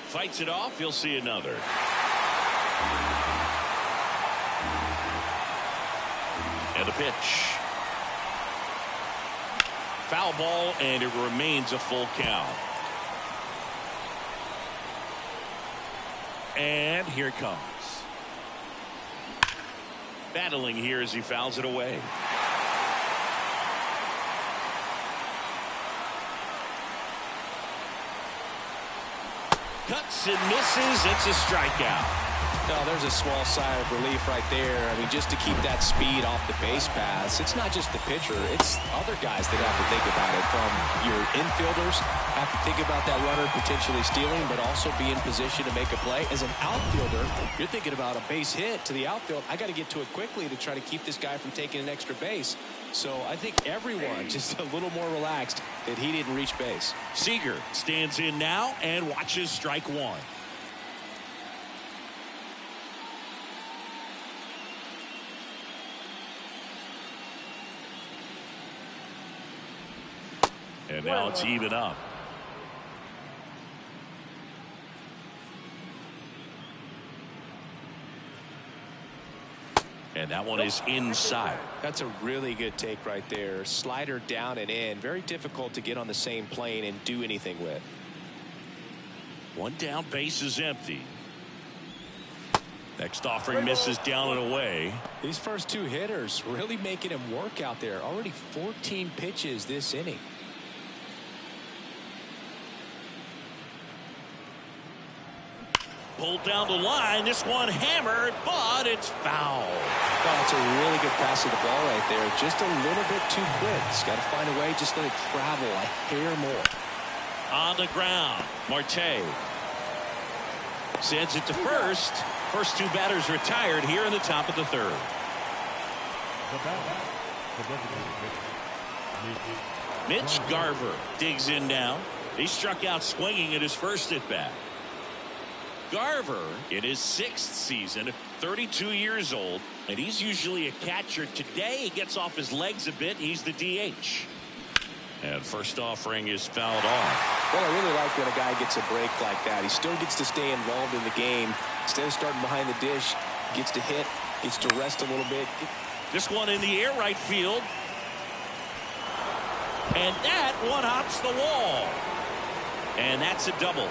Fights it off. You'll see another. And the pitch. Foul ball, and it remains a full count. And here it comes. Battling here as he fouls it away. Cuts and misses. It's a strikeout. No, there's a small sigh of relief right there. I mean, just to keep that speed off the base paths. It's not just the pitcher. It's other guys that have to think about it. From your infielders, have to think about that runner potentially stealing, but also be in position to make a play. As an outfielder, you're thinking about a base hit to the outfield. I got to get to it quickly to try to keep this guy from taking an extra base. So I think everyone just a little more relaxed that he didn't reach base. Seager stands in now and watches strike 1. And now it's even up. And that one is inside. That's a really good take right there. Slider down and in. Very difficult to get on the same plane and do anything with. 1 down, base is empty. Next offering misses down and away. These first 2 hitters really making him work out there. Already 14 pitches this inning. Pulled down the line. This one hammered, but it's foul. Oh, it's a really good pass of the ball right there. Just a little bit too quick. He's got to find a way. Just let it travel a hair more. On the ground, Marte sends it to first. First 2 batters retired here in the top of the 3rd. Mitch Garver digs in now. He struck out swinging at his first at bat. Garver in his 6th season, 32 years old, and he's usually a catcher. Today he gets off his legs a bit. He's the DH. And first offering is fouled off. Well, I really like when a guy gets a break like that. He still gets to stay involved in the game. Instead of starting behind the dish, gets to hit, gets to rest a little bit. This one in the air right field. And that one hops the wall. And that's a double.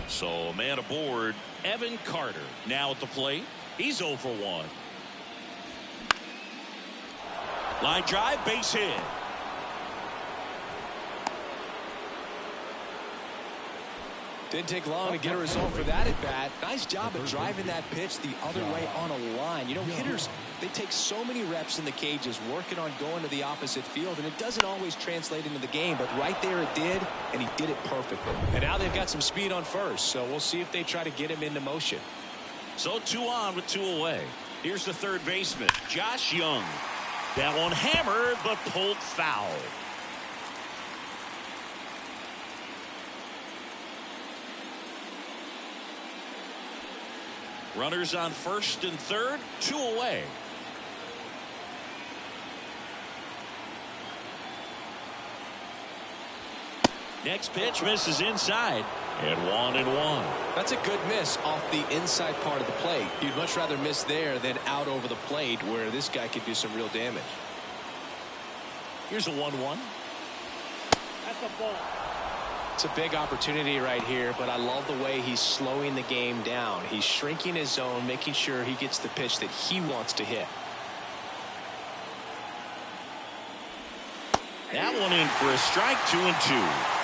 So a man aboard, Evan Carter now at the plate. He's 0 for 1. Line drive, base hit. Didn't take long to get a result for that at bat. Nice job of driving that pitch the other way on a line. You know, hitters, they take so many reps in the cages working on going to the opposite field, and it doesn't always translate into the game, but right there it did, and he did it perfectly. And now they've got some speed on first, so we'll see if they try to get him into motion. So 2 on with 2 away. Here's the third baseman, Josh Young. That one hammered, but pulled foul. Runners on first and third, 2 away. Next pitch misses inside, and 1-1. That's a good miss off the inside part of the plate. You'd much rather miss there than out over the plate where this guy could do some real damage. Here's a 1-1. That's a ball. It's a big opportunity right here, but I love the way he's slowing the game down. He's shrinking his zone, making sure he gets the pitch that he wants to hit. That one in for a strike, 2-2.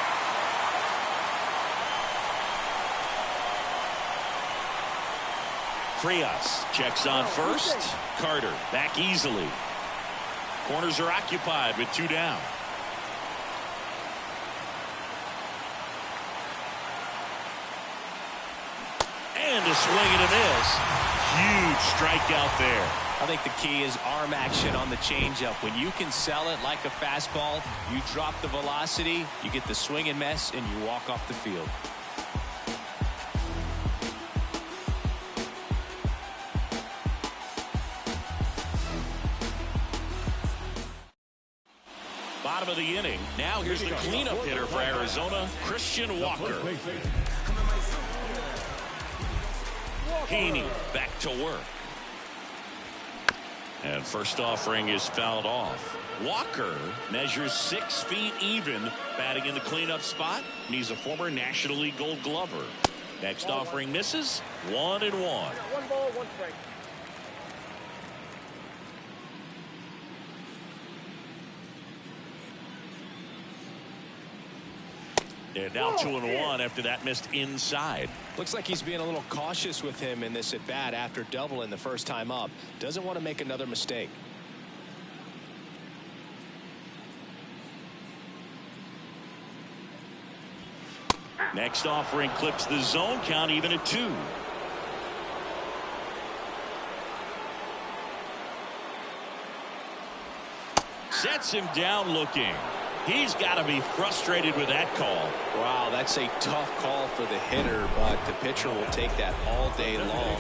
Frias checks on first. Carter back easily. Corners are occupied with 2 down. And a swing and a miss. Huge strikeout there. I think the key is arm action on the changeup. When you can sell it like a fastball, you drop the velocity, you get the swing and miss, and you walk off the field. Bottom of the inning. Now here's the cleanup hitter for Arizona, Christian Walker. Heaney back to work. And first offering is fouled off. Walker measures 6 feet even, batting in the cleanup spot, and he's a former National League Gold Glover. Next offering misses, 1-1. 1 ball, 1 strike. And now 2-1 after that missed inside. Looks like he's being a little cautious with him in this at bat after doubling the first time up. Doesn't want to make another mistake. Next offering clips the zone count even at 2. Sets him down looking. He's got to be frustrated with that call. Wow, that's a tough call for the hitter, but the pitcher will take that all day long.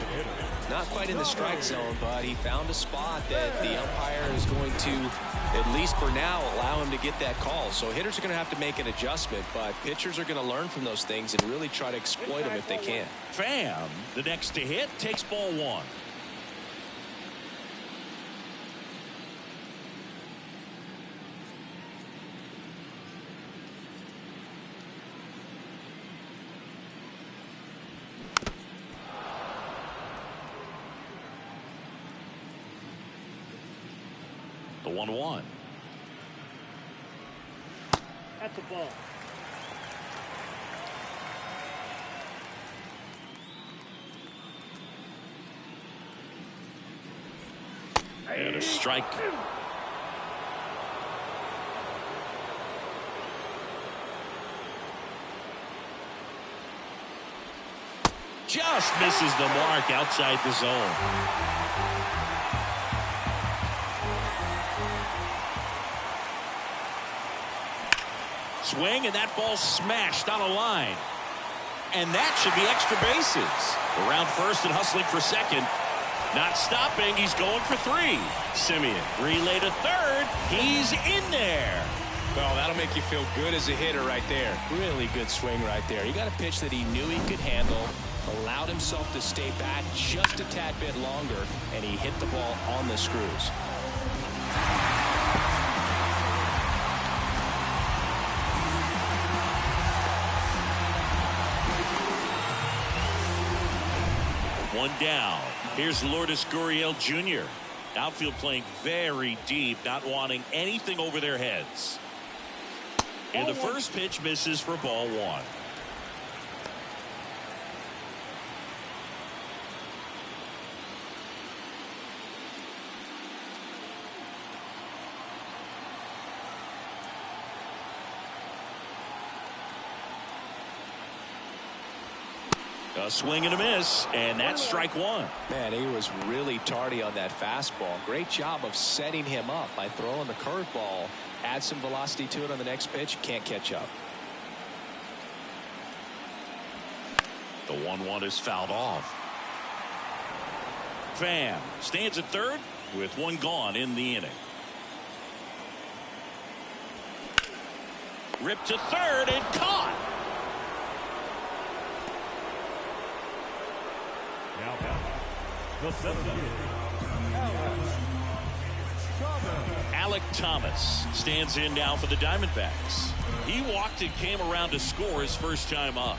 Not quite in the strike zone, but he found a spot that the umpire is going to, at least for now, allow him to get that call. So hitters are going to have to make an adjustment, but pitchers are going to learn from those things and really try to exploit them if they can. Pham, the next to hit, takes ball 1. The 1-1. At the ball. And a strike. Just misses the mark outside the zone. Swing, and that ball smashed on a line. And that should be extra bases. Around first and hustling for second. Not stopping. He's going for 3. Simeon relay to third. He's in there. Well, that'll make you feel good as a hitter right there. Really good swing right there. He got a pitch that he knew he could handle, allowed himself to stay back just a tad bit longer, and he hit the ball on the screws. One down. Here's Lourdes Gurriel Jr. Outfield playing very deep, not wanting anything over their heads. And the first pitch misses for ball 1. A swing and a miss, and that's strike one. Man, he was really tardy on that fastball. Great job of setting him up by throwing the curveball. Add some velocity to it on the next pitch. Can't catch up. The 1-1 is fouled off. Pham stands at third with one gone in the inning. Ripped to third and caught. The 78, Alek Thomas stands in now for the Diamondbacks. He walked and came around to score his first time up.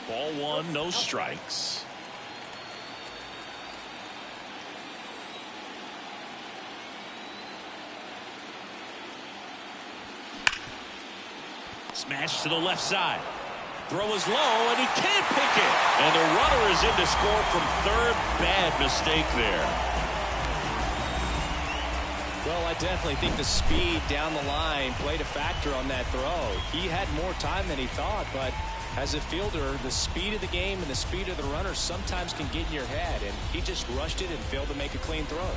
Ball one, no strikes. Smash to the left side. Throw is low, and he can't pick it. And the runner is in to score from third. Bad mistake there. Well, I definitely think the speed down the line played a factor on that throw. He had more time than he thought, but as a fielder, the speed of the game and the speed of the runner sometimes can get in your head, and he just rushed it and failed to make a clean throw.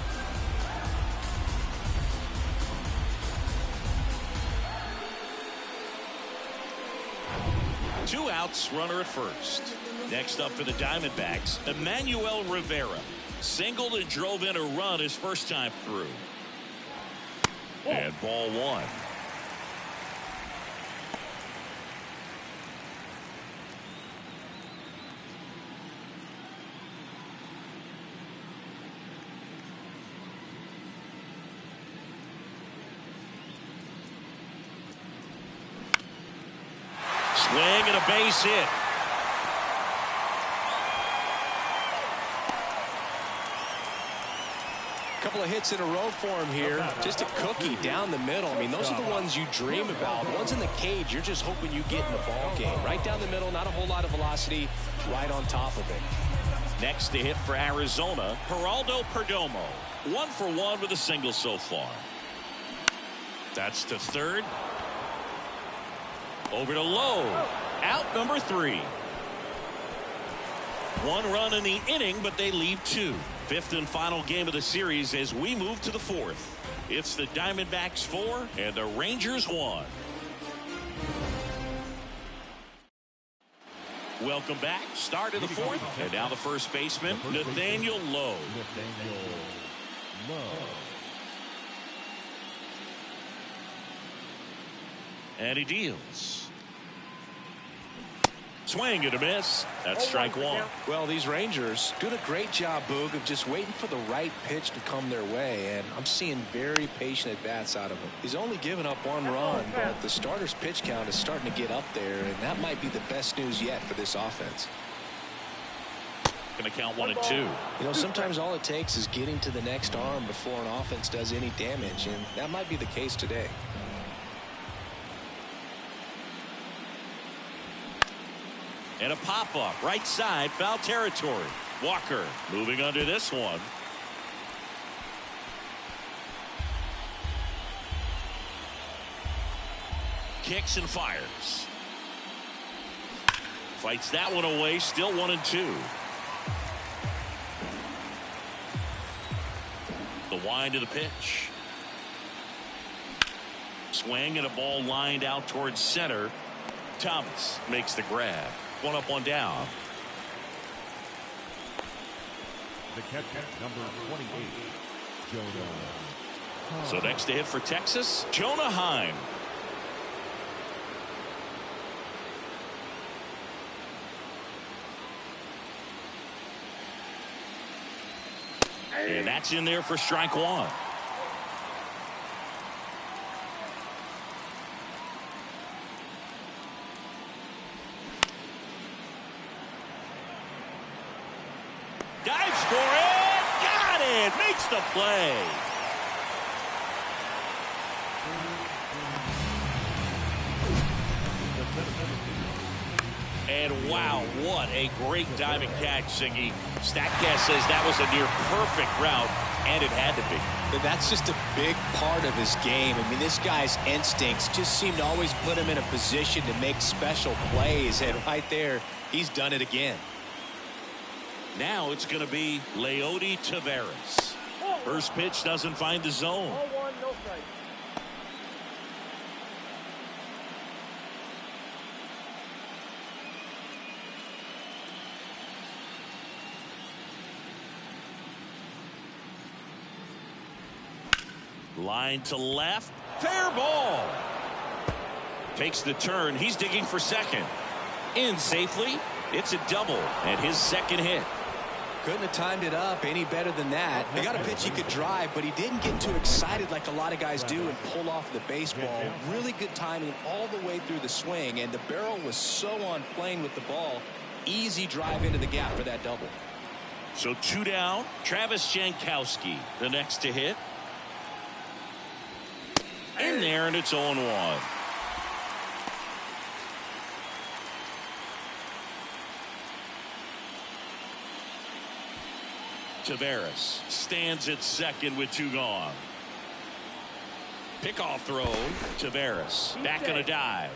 Two outs, runner at first. Next up for the Diamondbacks, Emmanuel Rivera. Singled and drove in a run his first time through. And ball one. Swing and a base hit. Couple of hits in a row for him here. Just a cookie down the middle. I mean, those are the ones you dream about. The ones in the cage, you're just hoping you get in the ball game. Right down the middle, not a whole lot of velocity, right on top of it. Next to hit for Arizona, Geraldo Perdomo. 1 for 1 with a single so far. That's to third. Over to Lowe. Out number 3. 1 run in the inning, but they leave 2. 5th and final game of the series as we move to the 4th. It's the Diamondbacks 4 and the Rangers 1. Welcome back. Start of the 4th. And now the first baseman, Nathaniel Lowe. And he deals. Swing and a miss. That's strike one. Well, these Rangers doing a great job, Boog, of just waiting for the right pitch to come their way, and I'm seeing very patient at-bats out of him. He's only given up 1 run, but the starter's pitch count is starting to get up there, and that might be the best news yet for this offense. Going to count 1 and 2. You know, sometimes all it takes is getting to the next arm before an offense does any damage, and that might be the case today. And a pop-up, right side, foul territory. Walker moving under this one. Kicks and fires. Fights that one away, still 1 and 2. The wind of the pitch. Swing and a ball lined out towards center. Thomas makes the grab. 1 up, 1 down. The catcher, number 28, Jonah. So next to hit for Texas, Jonah Heim. And that's in there for strike 1. Dives for it. Got it. Makes the play. And wow, what a great diving catch, Siggy. StatCast says that was a near perfect route, and it had to be. But that's just a big part of his game. I mean, this guy's instincts just seem to always put him in a position to make special plays. And right there, he's done it again. Now it's going to be Leody Taveras. First pitch doesn't find the zone. Ball 1, no strike. Line to left. Fair ball. Takes the turn. He's digging for second. In safely. It's a double and his second hit. Couldn't have timed it up any better than that. They got a pitch he could drive, but he didn't get too excited like a lot of guys do and pull off the baseball. Really good timing all the way through the swing, and the barrel was so on plane with the ball. Easy drive into the gap for that double. So 2 down. Travis Jankowski, the next to hit. In there, and it's 0-1. Taveras stands at second with 2 gone. Pickoff throw. Taveras back on a dive.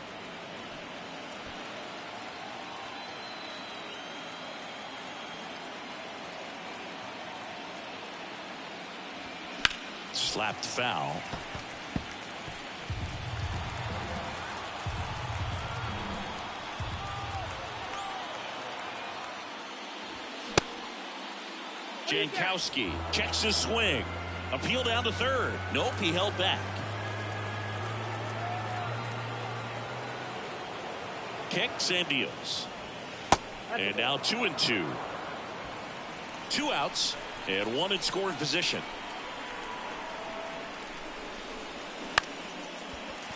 Slapped foul. Jankowski checks his swing. Appeal down to third. Nope, he held back. Kicks and deals. And now 2-2. 2 outs and 1 in scoring position.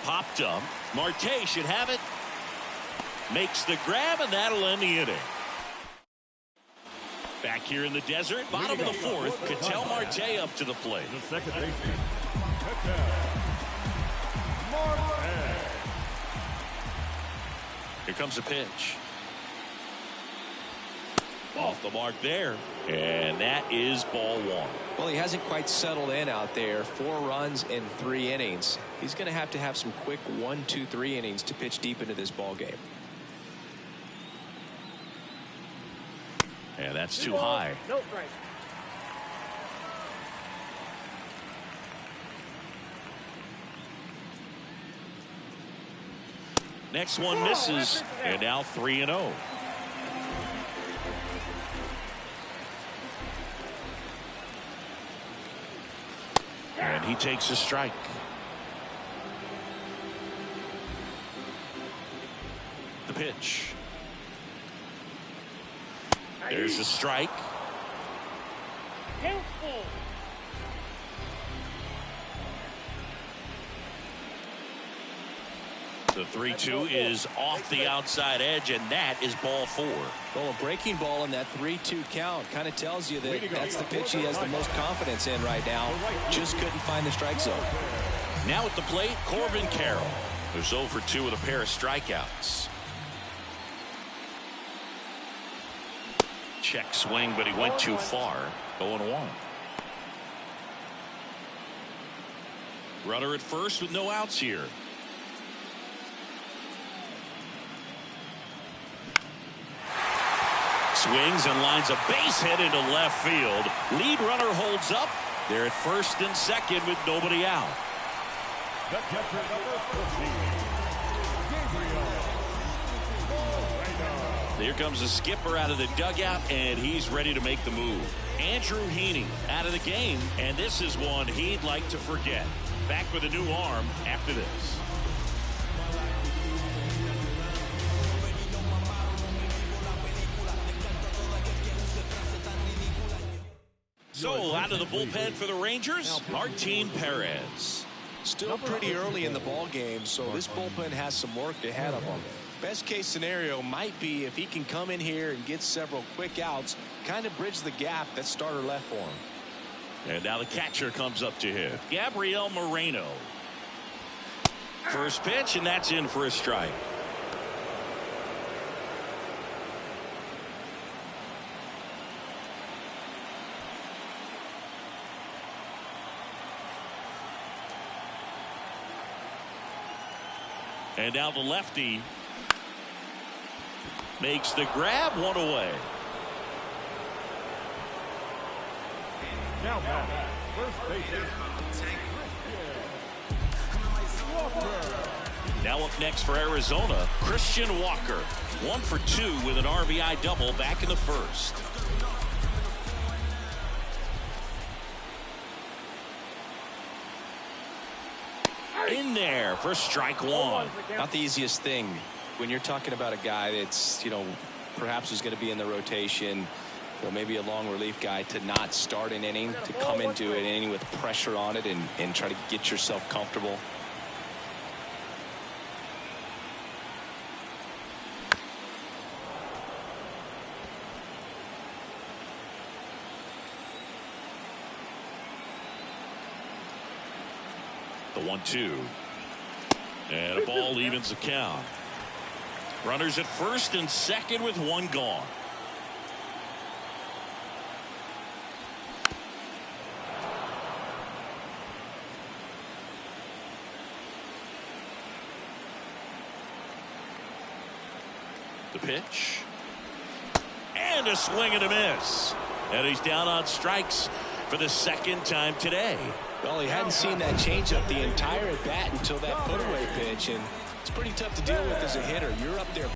Popped up. Marte should have it. Makes the grab, and that'll end the inning. Back here in the desert, bottom of the 4th, Ketel Marte up to the plate. The second baseman, Ketel Marte. Here comes a pitch. Off the mark there, and that is ball 1. Well, he hasn't quite settled in out there. 4 runs in 3 innings. He's going to have some quick 1, 2, 3 innings to pitch deep into this ball game. And that's too high. No strike. Next one misses, and now 3-0. And he takes a strike. The pitch. There's a strike. The 3-2 is off the outside edge, and that is ball 4. Well, a breaking ball in that 3-2 count kind of tells you that that's the pitch he has the most confidence in right now. Just couldn't find the strike zone. Now at the plate, Corbin Carroll, who's 0 for 2 with a pair of strikeouts. Check swing, but he went too far. 0-1. Runner at first with no outs here. Swings and lines a base hit into left field. Lead runner holds up. They're at first and second with nobody out. The catcher number 14, Gabriel. Here comes the skipper out of the dugout, and he's ready to make the move. Andrew Heaney out of the game, and this is one he'd like to forget. Back with a new arm after this. So out of the bullpen for the Rangers, Martin Perez. Still pretty early in the ball game, so this bullpen has some work ahead of them. Best case scenario might be if he can come in here and get several quick outs, kind of bridge the gap that starter left for him. And now the catcher comes up to hit. Gabriel Moreno. First pitch, and that's in for a strike. And now the lefty makes the grab, one away. Now back, first baseman. Now up next for Arizona, Christian Walker. 1 for 2 with an RBI double back in the first. In there for strike one. Not the easiest thing when you're talking about a guy that's, perhaps is going to be in the rotation, maybe a long relief guy, to not start an inning, to come into an inning with pressure on it and try to get yourself comfortable. The 1-2. And a ball evens the count. Runners at first and second with one gone. The pitch. And a swing and a miss. And he's down on strikes for the second time today. Well, he hadn't seen that changeup the entire at bat until that put away pitch, and it's pretty tough to deal with as a hitter. You're up there